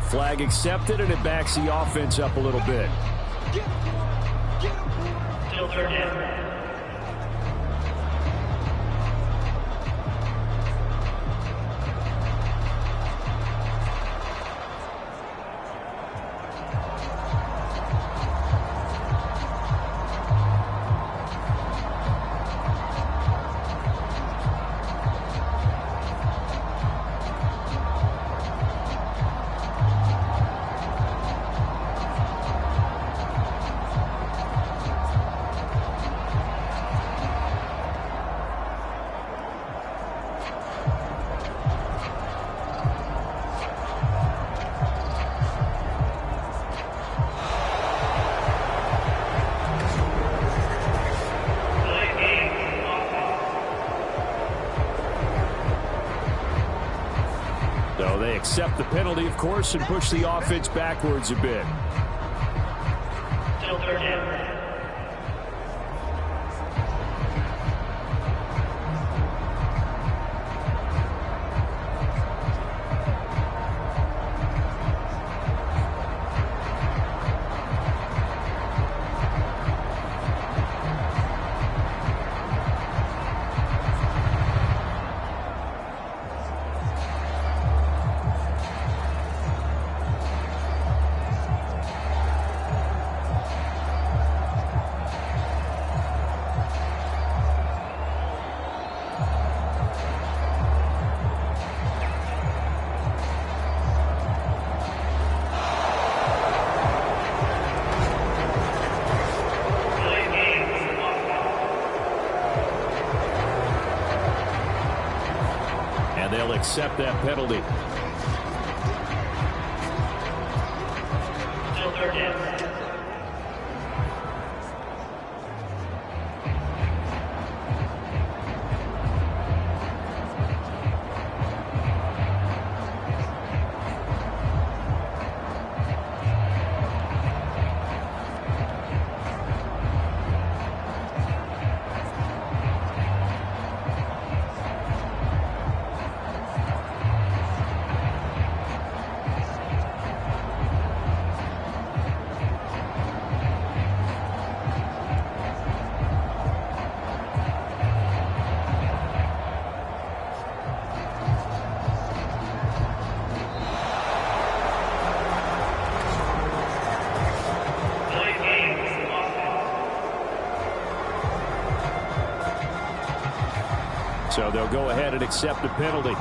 Flag accepted, and it backs the offense up a little bit. Still third down. So they accept the penalty, of course, and push the offense backwards a bit. Still third down. They'll accept that penalty. Still third down. So they'll go ahead and accept the penalty.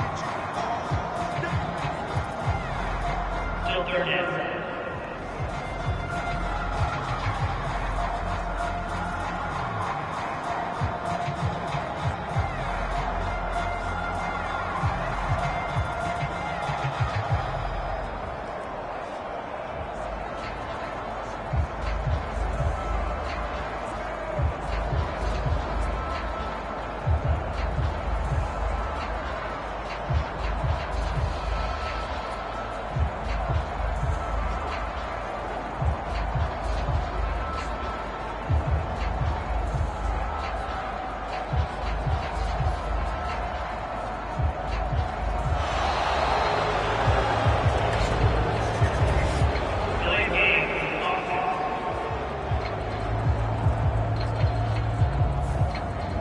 Still third down.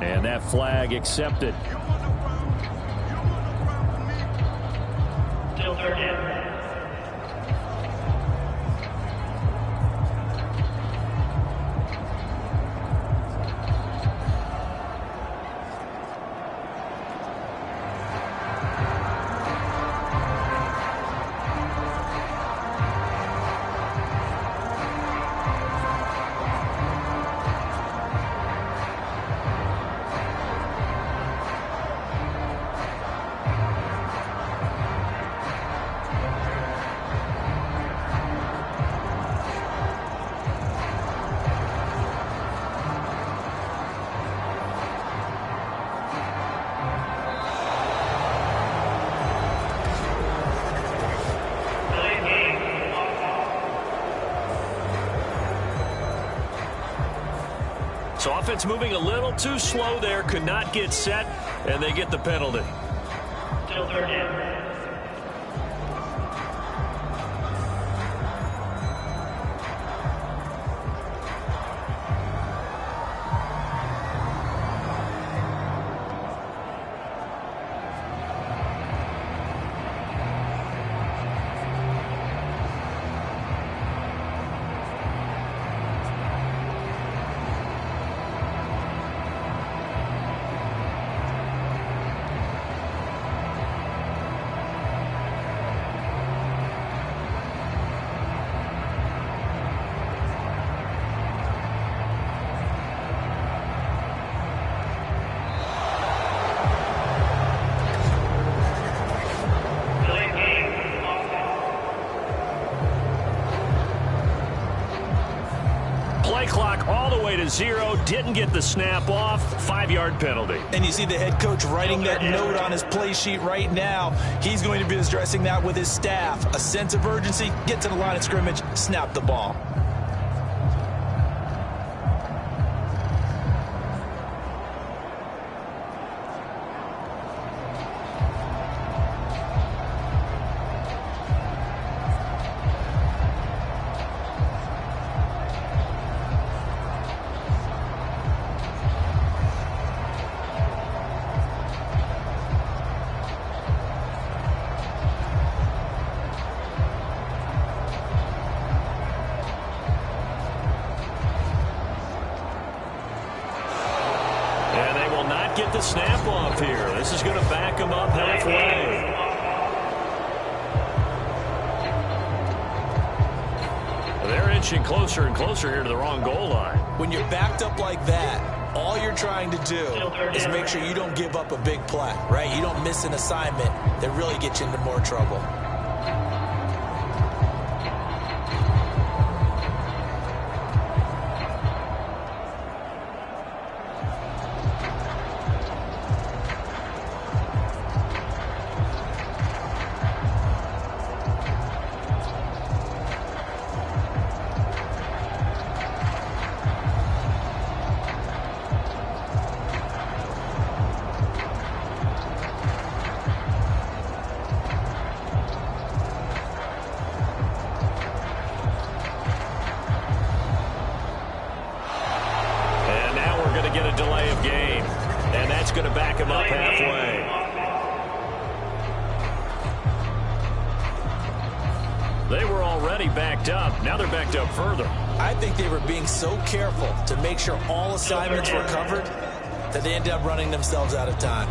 And that flag accepted. Still third down. So offense moving a little too slow there, could not get set, and they get the penalty. Still third down. 0. Didn't get the snap off. 5-yard penalty. And you see the head coach writing that note on his play sheet right now. He's going to be addressing that with his staff. A sense of urgency, get to the line of scrimmage, snap the ball. Get the snap off here. This is going to back him up halfway. They're inching closer and closer here to the wrong goal line. When you're backed up like that, all you're trying to do is make sure you don't give up a big play, right? You don't miss an assignment that really gets you into more trouble. Get a delay of game, and that's going to back him up halfway. They were already backed up. Now they're backed up further. I think they were being so careful to make sure all assignments were covered that they ended up running themselves out of time.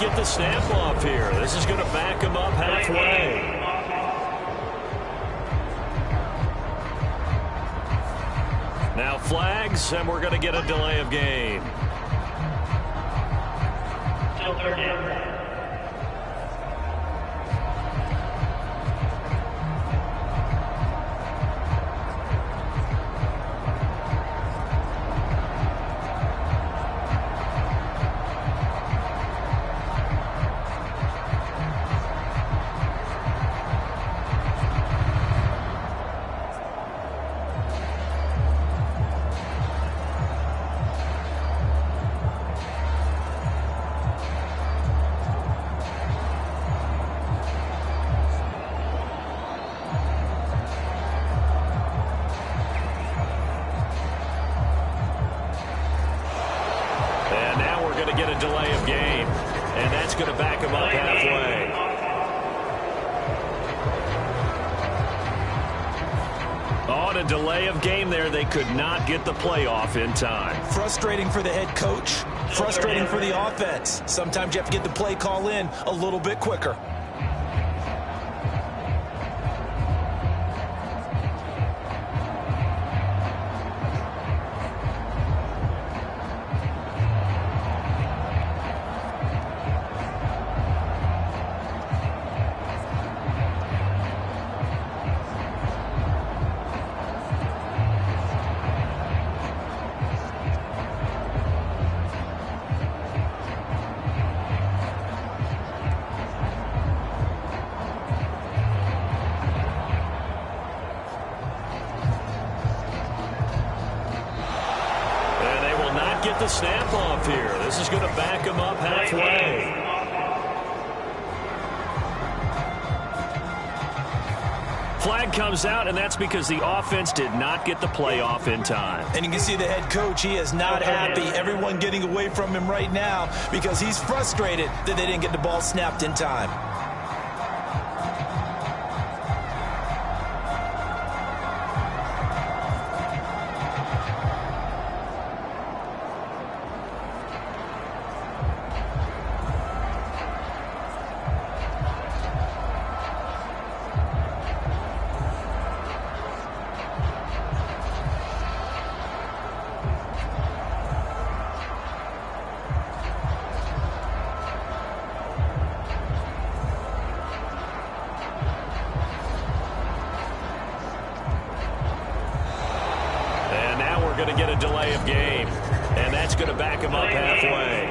Get the snap off here. This is going to back him up halfway. Now flags, and we're going to get a delay of game. Still third down. Get a delay of game, and that's going to back him up halfway. On a delay of game there, they could not get the play off in time. Frustrating for the head coach, frustrating for the offense. Sometimes you have to get the play call in a little bit quicker. Get the snap off here. This is going to back him up halfway. Flag comes out, and that's because the offense did not get the play off in time. And you can see the head coach, he is not happy. Everyone getting away from him right now because he's frustrated that they didn't get the ball snapped in time. Going to get a delay of game, and that's going to back him up halfway.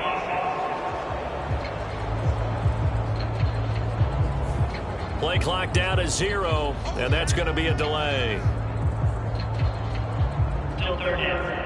Play clock down to 0, and that's going to be a delay. Still third down.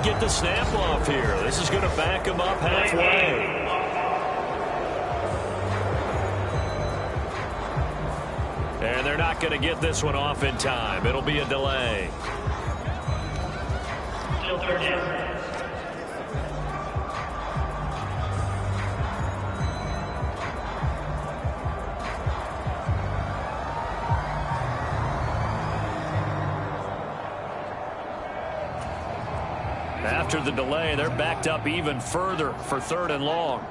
Get the snap off here. This is going to back him up halfway. And they're not going to get this one off in time. It'll be a delay. Still third down. After the delay, they're backed up even further for 3rd and long.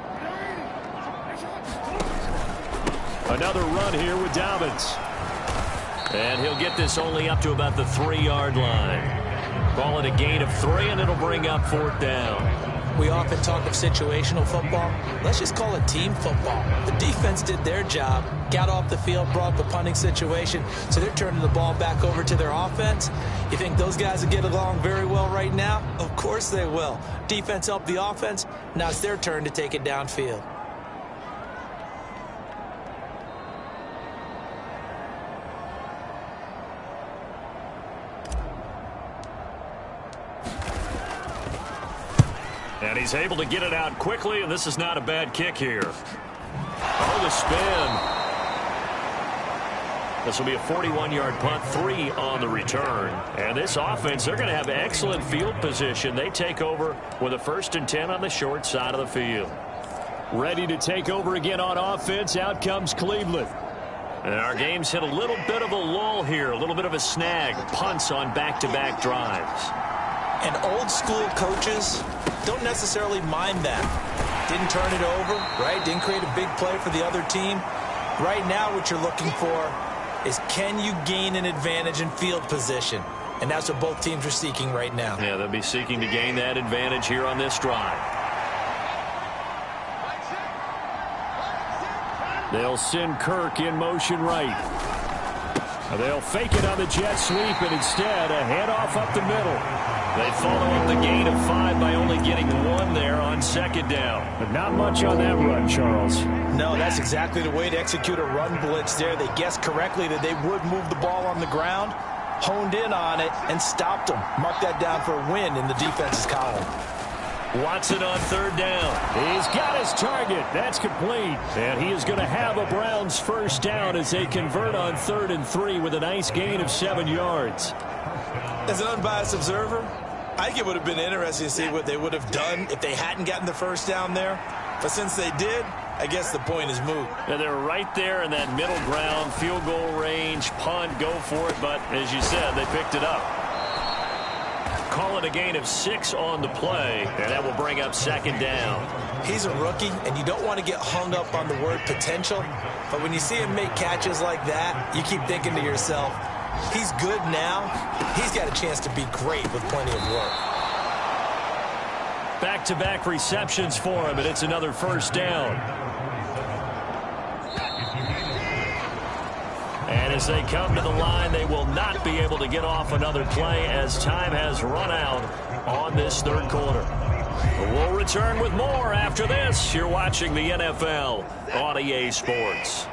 Another run here with Dobbins. And he'll get this only up to about the 3-yard line. Call it a gain of 3, and it'll bring up 4th down. We often talk of situational football. Let's just call it team football. The defense did their job, got off the field, brought the punting situation, so they're turning the ball back over to their offense. You think those guys will get along very well right now? Of course they will. Defense helped the offense. Now it's their turn to take it downfield. And he's able to get it out quickly, and this is not a bad kick here. Oh, the spin. This will be a 41-yard punt, 3 on the return. And this offense, they're going to have excellent field position. They take over with a 1st and 10 on the short side of the field. Ready to take over again on offense. Out comes Cleveland. And our game's hit a little bit of a lull here, a little bit of a snag. Punts on back-to-back drives. And old school coaches don't necessarily mind that. Didn't turn it over, right? Didn't create a big play for the other team. Right now what you're looking for is, can you gain an advantage in field position? And that's what both teams are seeking right now. Yeah, they'll be seeking to gain that advantage here on this drive. They'll send Kirk in motion right. They'll fake it on the jet sweep, and instead a handoff up the middle. They follow up the gain of 5 by only getting 1 there on 2nd down. But not much on that run, Charles. No, that's exactly the way to execute a run blitz there. They guessed correctly that they would move the ball on the ground, honed in on it, and stopped them. Mark that down for a win in the defense's column. Watson on 3rd down. He's got his target. That's complete. And he is going to have a Browns 1st down as they convert on 3rd and 3 with a nice gain of 7 yards. As an unbiased observer, I think it would have been interesting to see what they would have done if they hadn't gotten the 1st down there. But since they did, I guess the point is moot. And they're right there in that middle ground, field goal range, punt, go for it. But as you said, they picked it up. Call it a gain of 6 on the play, and that will bring up 2nd down. He's a rookie, and you don't want to get hung up on the word potential. But when you see him make catches like that, you keep thinking to yourself, He's good now. He's got a chance to be great with plenty of work. Back-to-back receptions for him, and it's another first down. And as they come to the line, they will not be able to get off another play as time has run out on this third quarter. We'll return with more after this. You're watching the NFL on EA Sports.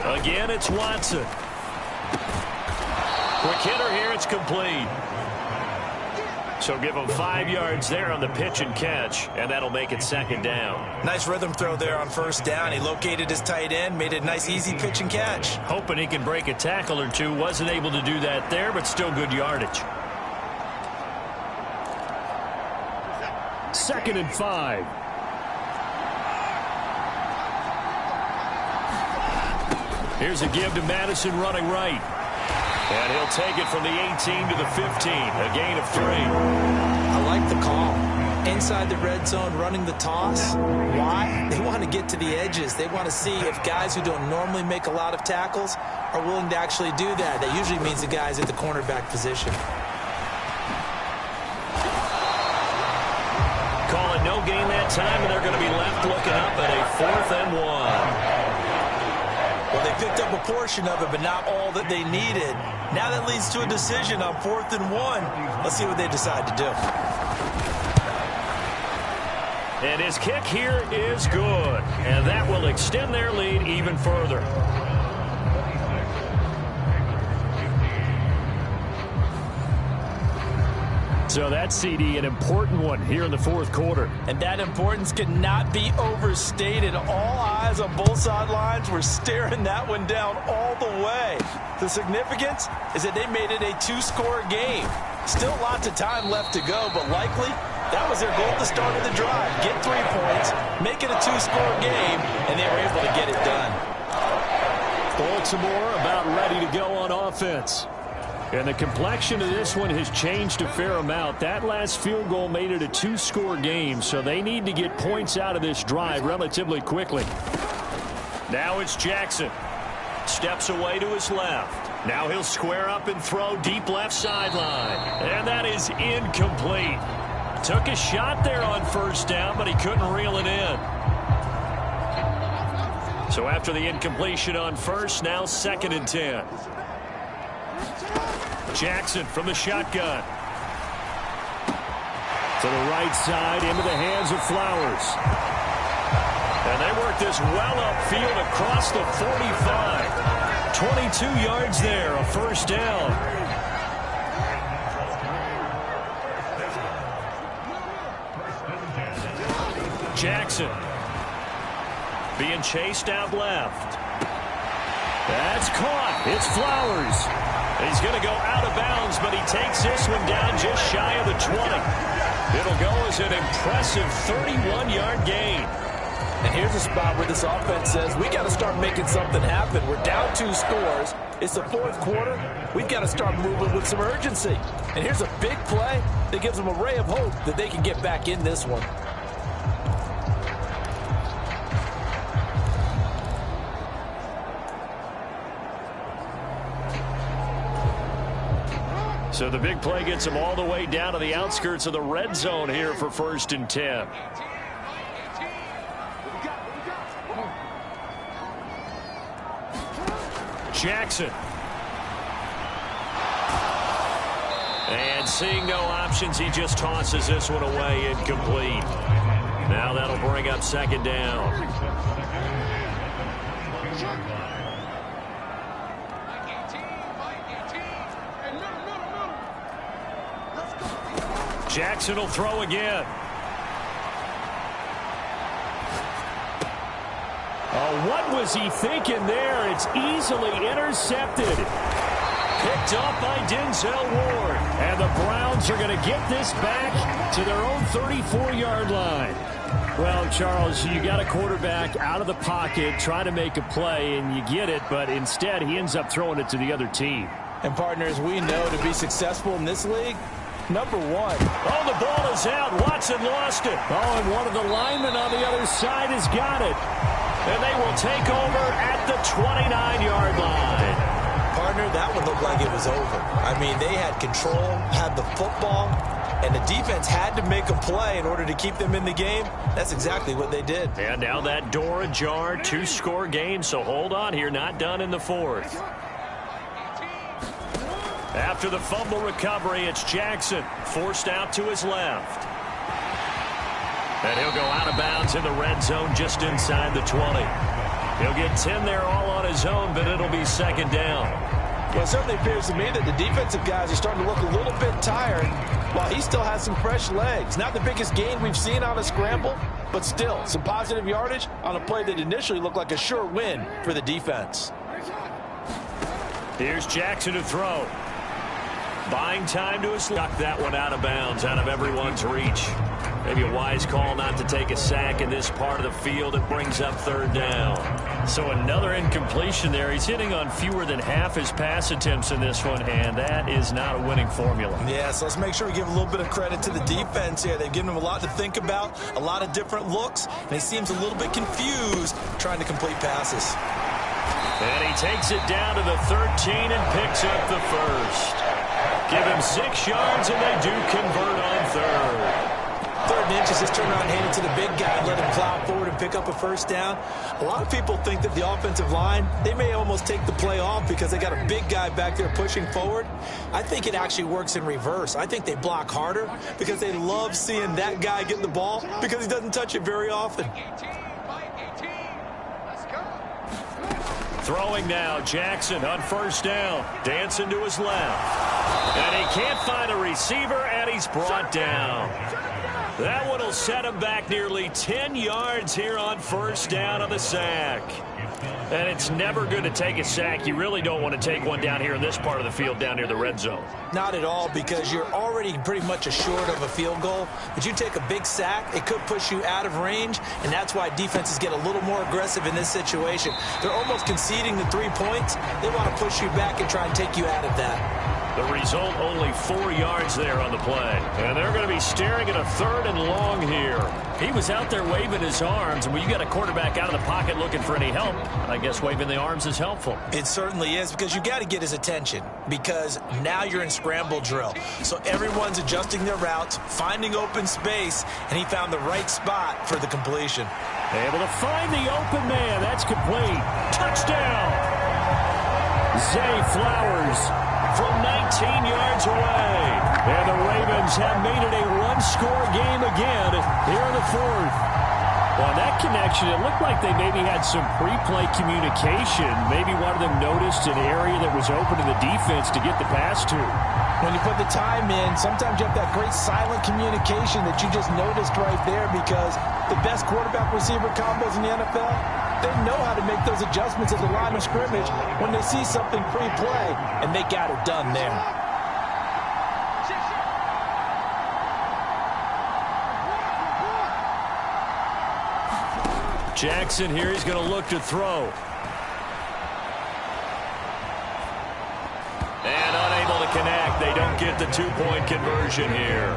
Again, it's Watson. Quick hitter here, it's complete. So give him 5 yards there on the pitch and catch, and that'll make it second down. Nice rhythm throw there on first down. He located his tight end, made it a nice, easy pitch and catch. Hoping he can break a tackle or two. Wasn't able to do that there, but still good yardage. 2nd and 5. Here's a give to Madison running right. And he'll take it from the 18 to the 15, a gain of 3. I like the call. Inside the red zone, running the toss. Why? They want to get to the edges. They want to see if guys who don't normally make a lot of tackles are willing to actually do that. That usually means the guys at the cornerback position. Call it no gain that time, and they're going to be left looking up at a 4th and 1. Well, they picked up a portion of it, but not all that they needed. Now that leads to a decision on 4th and 1. Let's see what they decide to do. And his kick here is good. And that will extend their lead even further. So that CD, an important one here in the fourth quarter. And that importance cannot be overstated. All eyes on both sidelines were staring that one down all the way. The significance is that they made it a 2-score game. Still lots of time left to go, but likely that was their goal at the start of the drive. Get 3 points, make it a 2-score game, and they were able to get it done. Baltimore about ready to go on offense. And the complexion of this one has changed a fair amount. That last field goal made it a 2-score game, so they need to get points out of this drive relatively quickly. Now it's Jackson. Steps away to his left. Now he'll square up and throw deep left sideline. And that is incomplete. Took a shot there on first down, but he couldn't reel it in. So after the incompletion on first, now 2nd and 10. Jackson from the shotgun. To the right side, into the hands of Flowers. And they work this well upfield across the 45. 22 yards there, a first down. Jackson being chased out left. That's caught. It's Flowers. He's going to go out of bounds, but he takes this one down just shy of the 20. It'll go as an impressive 31-yard gain. And here's a spot where this offense says, we got to start making something happen. We're down 2 scores. It's the fourth quarter. We've got to start moving with some urgency. And here's a big play that gives them a ray of hope that they can get back in this one. So the big play gets him all the way down to the outskirts of the red zone here for 1st and 10. Jackson. And seeing no options, he just tosses this one away, incomplete. Now that'll bring up 2nd down. Jackson will throw again. Oh, what was he thinking there? It's easily intercepted. Picked up by Denzel Ward. And the Browns are going to get this back to their own 34-yard line. Well, Charles, you got a quarterback out of the pocket trying to make a play, and you get it, but instead he ends up throwing it to the other team. And partners, we know to be successful in this league, number 1. Oh, the ball is out. Watson lost it. Oh, and one of the linemen on the other side has got it. And they will take over at the 29-yard line. Partner, that one looked like it was over. I mean, they had control, had the football, and the defense had to make a play in order to keep them in the game. That's exactly what they did. And now that door ajar, 2-score game, so hold on here, not done in the fourth. After the fumble recovery, it's Jackson, forced out to his left. And he'll go out of bounds in the red zone just inside the 20. He'll get 10 there all on his own, but it'll be second down. Well, it certainly appears to me that the defensive guys are starting to look a little bit tired while he still has some fresh legs. Not the biggest gain we've seen on a scramble, but still some positive yardage on a play that initially looked like a sure win for the defense. Here's Jackson to throw. Buying time to his left. That one out of bounds, out of everyone's reach. Maybe a wise call not to take a sack in this part of the field. It brings up third down. So another incompletion there. He's hitting on fewer than half his pass attempts in this one, and that is not a winning formula. Yeah, so let's make sure we give a little bit of credit to the defense here. They've given him a lot to think about, a lot of different looks, and he seems a little bit confused trying to complete passes. And he takes it down to the 13 and picks up the first. Give him 6 yards, and they do convert on third. 3rd and inches, just turn around and hand it to the big guy and let him plow forward and pick up a first down. A lot of people think that the offensive line, they may almost take the play off because they got a big guy back there pushing forward. I think it actually works in reverse. I think they block harder because they love seeing that guy get the ball because he doesn't touch it very often. Throwing now, Jackson on first down. Dancing to his left. And he can't find a receiver, and he's brought down. That one will set him back nearly 10 yards here on first down on the sack. And it's never good to take a sack. You really don't want to take one down here in this part of the field down near the red zone. Not at all, because you're already pretty much assured of a field goal. But you take a big sack, it could push you out of range, and that's why defenses get a little more aggressive in this situation. They're almost conceding the 3 points. They want to push you back and try and take you out of that. The result, only 4 yards there on the play. And they're going to be staring at a 3rd and long here. He was out there waving his arms, and when you got a quarterback out of the pocket looking for any help, I guess waving the arms is helpful. It certainly is, because you got to get his attention, because now you're in scramble drill. So everyone's adjusting their routes, finding open space, and he found the right spot for the completion. Able to find the open man. That's complete. Touchdown! Zay Flowers from 19 yards away. And the Ravens have made it a one-score game again here in the fourth. On that connection, it looked like they maybe had some pre-play communication. Maybe one of them noticed an area that was open to the defense to get the pass to. When you put the time in, sometimes you have that great silent communication that you just noticed right there, because the best quarterback-receiver combos in the NFL, they know how to make those adjustments at the line of scrimmage when they see something pre-play, and they got it done there. Jackson here, he's going to look to throw. And unable to connect. They don't get the 2-point conversion here.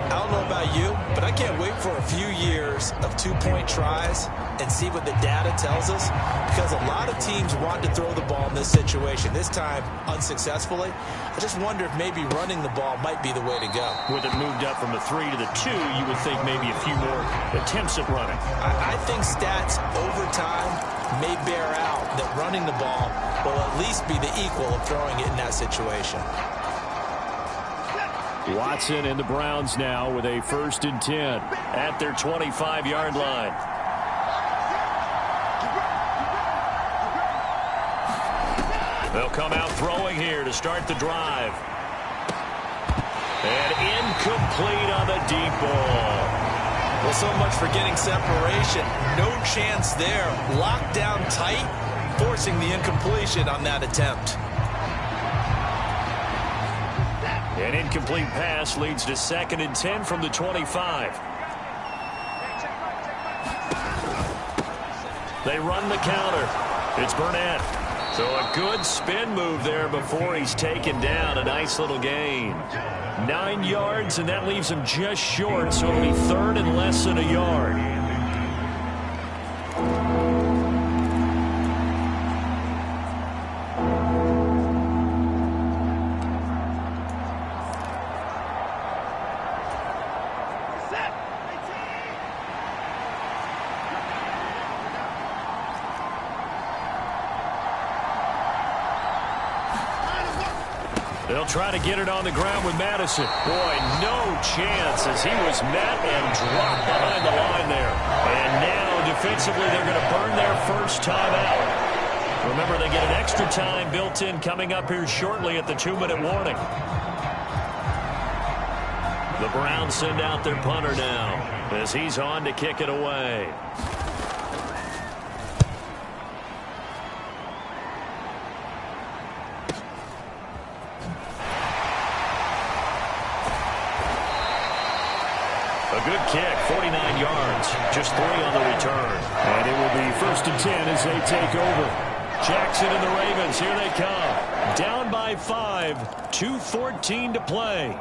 I don't know about you, but I can't wait for a few years of 2-point tries and see what the data tells us, because a lot of teams want to throw the ball in this situation. This time, unsuccessfully. I just wonder if maybe running the ball might be the way to go. With it moved up from a 3 to the 2, you would think maybe a few more attempts at running. I think stats over time may bear out that running the ball will at least be the equal of throwing it in that situation. Watson and the Browns now with a 1st and 10 at their 25-yard line. They'll come out throwing here to start the drive. And incomplete on the deep ball. Well, so much for getting separation. No chance there. Locked down tight, forcing the incompletion on that attempt. An incomplete pass leads to 2nd and 10 from the 25. They run the counter. It's Burnett. So a good spin move there before he's taken down. A nice little gain. 9 yards, and that leaves him just short, so it'll be 3rd and less than a yard. They'll try to get it on the ground with Madison. Boy, no chance as he was met and dropped behind the line there. And now, defensively, they're going to burn their first timeout. Remember, they get an extra time built in coming up here shortly at the 2-minute warning. The Browns send out their punter now as he's on to kick it away. A good kick, 49 yards, just 3 on the return. And it will be 1st and 10 as they take over. Jackson and the Ravens, here they come. Down by 5, 2:14 to play.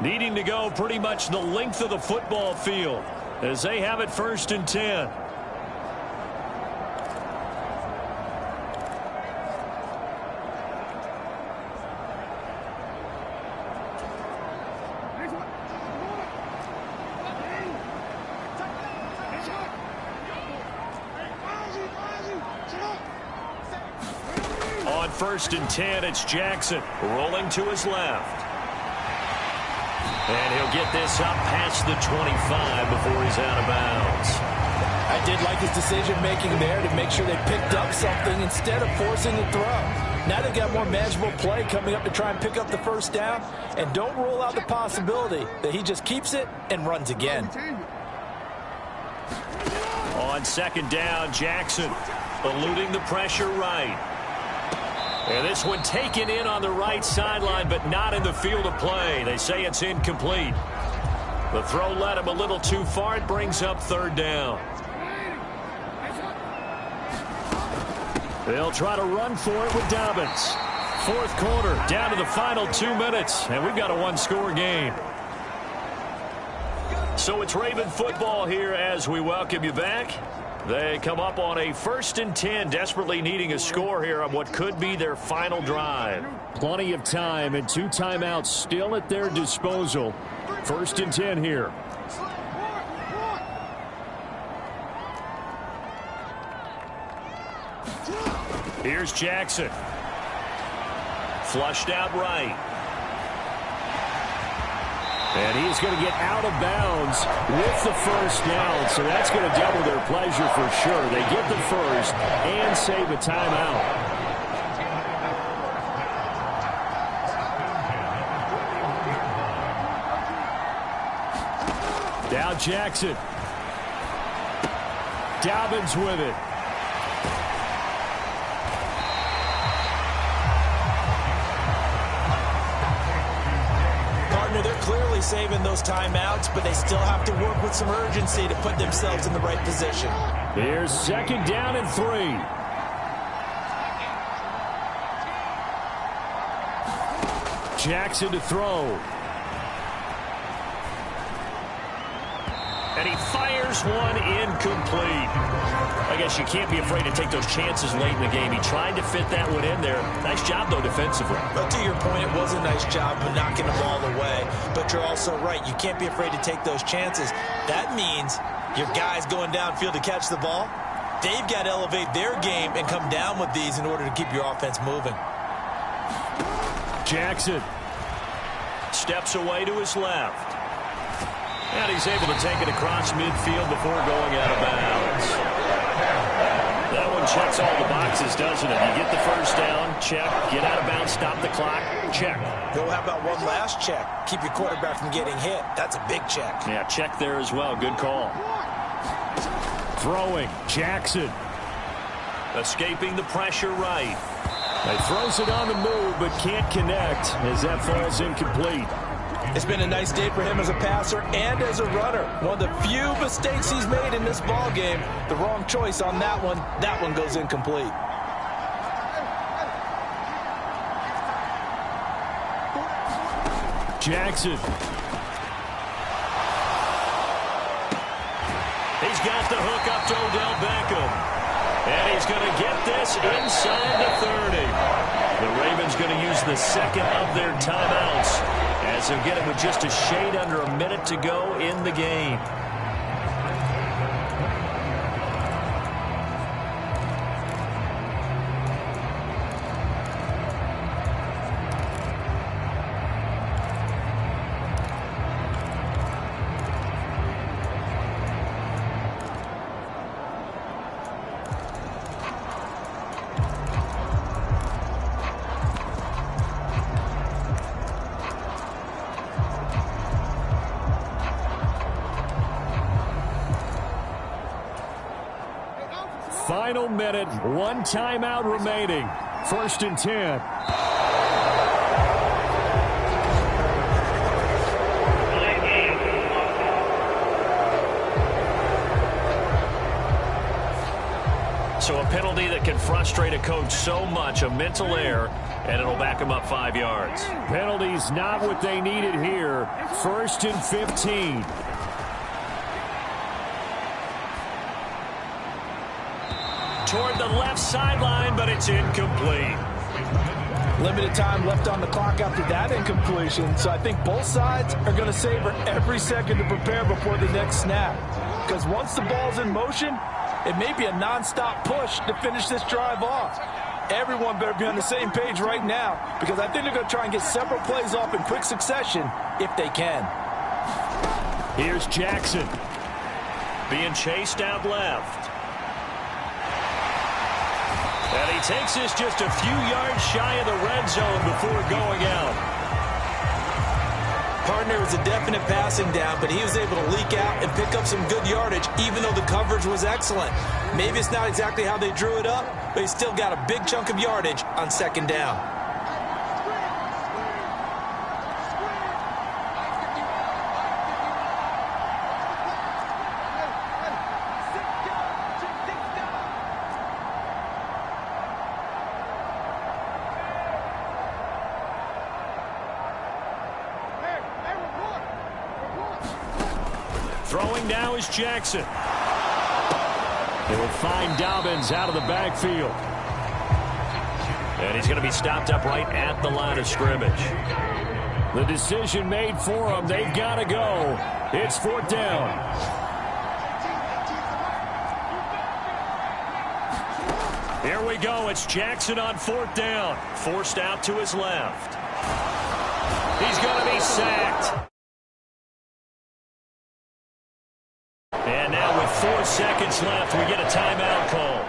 Needing to go pretty much the length of the football field as they have it 1st and 10. On 1st and 10, it's Jackson rolling to his left. And he'll get this up past the 25 before he's out of bounds. I did like his decision-making there to make sure they picked up something instead of forcing the throw. Now they've got more manageable play coming up to try and pick up the first down. And don't rule out the possibility that he just keeps it and runs again. On 2nd down, Jackson eluding the pressure right. And this one taken in on the right sideline, but not in the field of play. They say it's incomplete. The throw led him a little too far. It brings up 3rd down. They'll try to run for it with Dobbins. 4th quarter, down to the final 2 minutes, and we've got a 1-score game. So it's Raven football here as we welcome you back. They come up on a 1st and 10, desperately needing a score here on what could be their final drive. Plenty of time and 2 timeouts still at their disposal. 1st and 10 here. Here's Jackson. Flushed out right. And he's going to get out of bounds with the first down. So that's going to double their pleasure for sure. They get the first and save a timeout. Now Jackson. Dobbins with it. They're clearly saving those timeouts, but they still have to work with some urgency to put themselves in the right position. Here's 2nd down and 3. Jackson to throw. And he fires one incomplete. I guess you can't be afraid to take those chances late in the game. He tried to fit that one in there. Nice job, though, defensively. But to your point, it was a nice job of knocking the ball away. But you're also right. You can't be afraid to take those chances. That means your guys going downfield to catch the ball, they've got to elevate their game and come down with these in order to keep your offense moving. Jackson steps away to his left. And he's able to take it across midfield before going out of bounds. That one checks all the boxes, doesn't it? You get the first down, check. Get out of bounds, stop the clock, check. Well, how about one last check? Keep your quarterback from getting hit. That's a big check. Yeah, check there as well. Good call. Throwing, Jackson. Escaping the pressure right. He throws it on the move, but can't connect as that falls incomplete. It's been a nice day for him as a passer and as a runner. One of the few mistakes he's made in this ball game. The wrong choice on that one. That one goes incomplete. Jackson. He's got the hook up to Odell Beckham. And he's going to get this inside the 30. The Ravens going to use the 2nd of their timeouts as they'll get it with just a shade under a minute to go in the game. final minute, one timeout remaining. 1st and 10. So a penalty that can frustrate a coach so much, a mental error, and it'll back him up 5 yards. Penalties not what they needed here. 1st and 15. Toward the left sideline, but it's incomplete. Limited time left on the clock after that incompletion, so I think both sides are going to savor every second to prepare before the next snap. Because once the ball's in motion, it may be a non-stop push to finish this drive off. Everyone better be on the same page right now, because I think they're going to try and get several plays off in quick succession if they can. Here's Jackson. Being chased out left. And he takes this just a few yards shy of the red zone before going out. Partner was a definite passing down, but he was able to leak out and pick up some good yardage, even though the coverage was excellent. Maybe it's not exactly how they drew it up, but he still got a big chunk of yardage on 2nd down. Throwing now is Jackson. They will find Dobbins out of the backfield. And he's going to be stopped up right at the line of scrimmage. The decision made for them. They've got to go. It's 4th down. Here we go. It's Jackson on 4th down. Forced out to his left. He's going to be sacked. And now with 4 seconds left, we get a timeout call.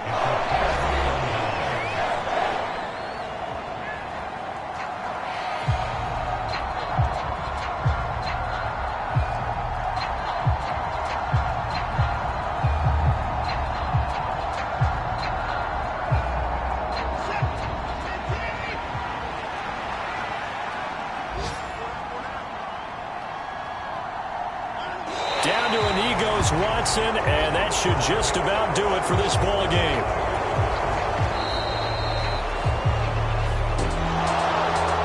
Down to an E goes Watson, and that should just about do it for this ball game.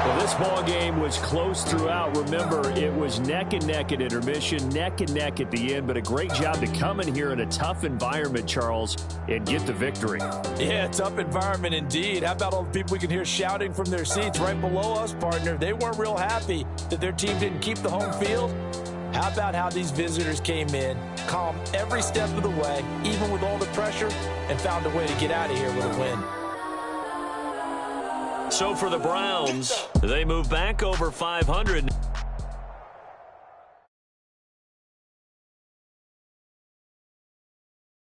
Well, this ball game was close throughout. Remember, it was neck and neck at intermission, neck and neck at the end, but a great job to come in here in a tough environment, Charles, and get the victory. Yeah, tough environment indeed. How about all the people we can hear shouting from their seats right below us, partner? They weren't real happy that their team didn't keep the home field. How about how these visitors came in, calm every step of the way, even with all the pressure, and found a way to get out of here with a win. So for the Browns, they move back over 500.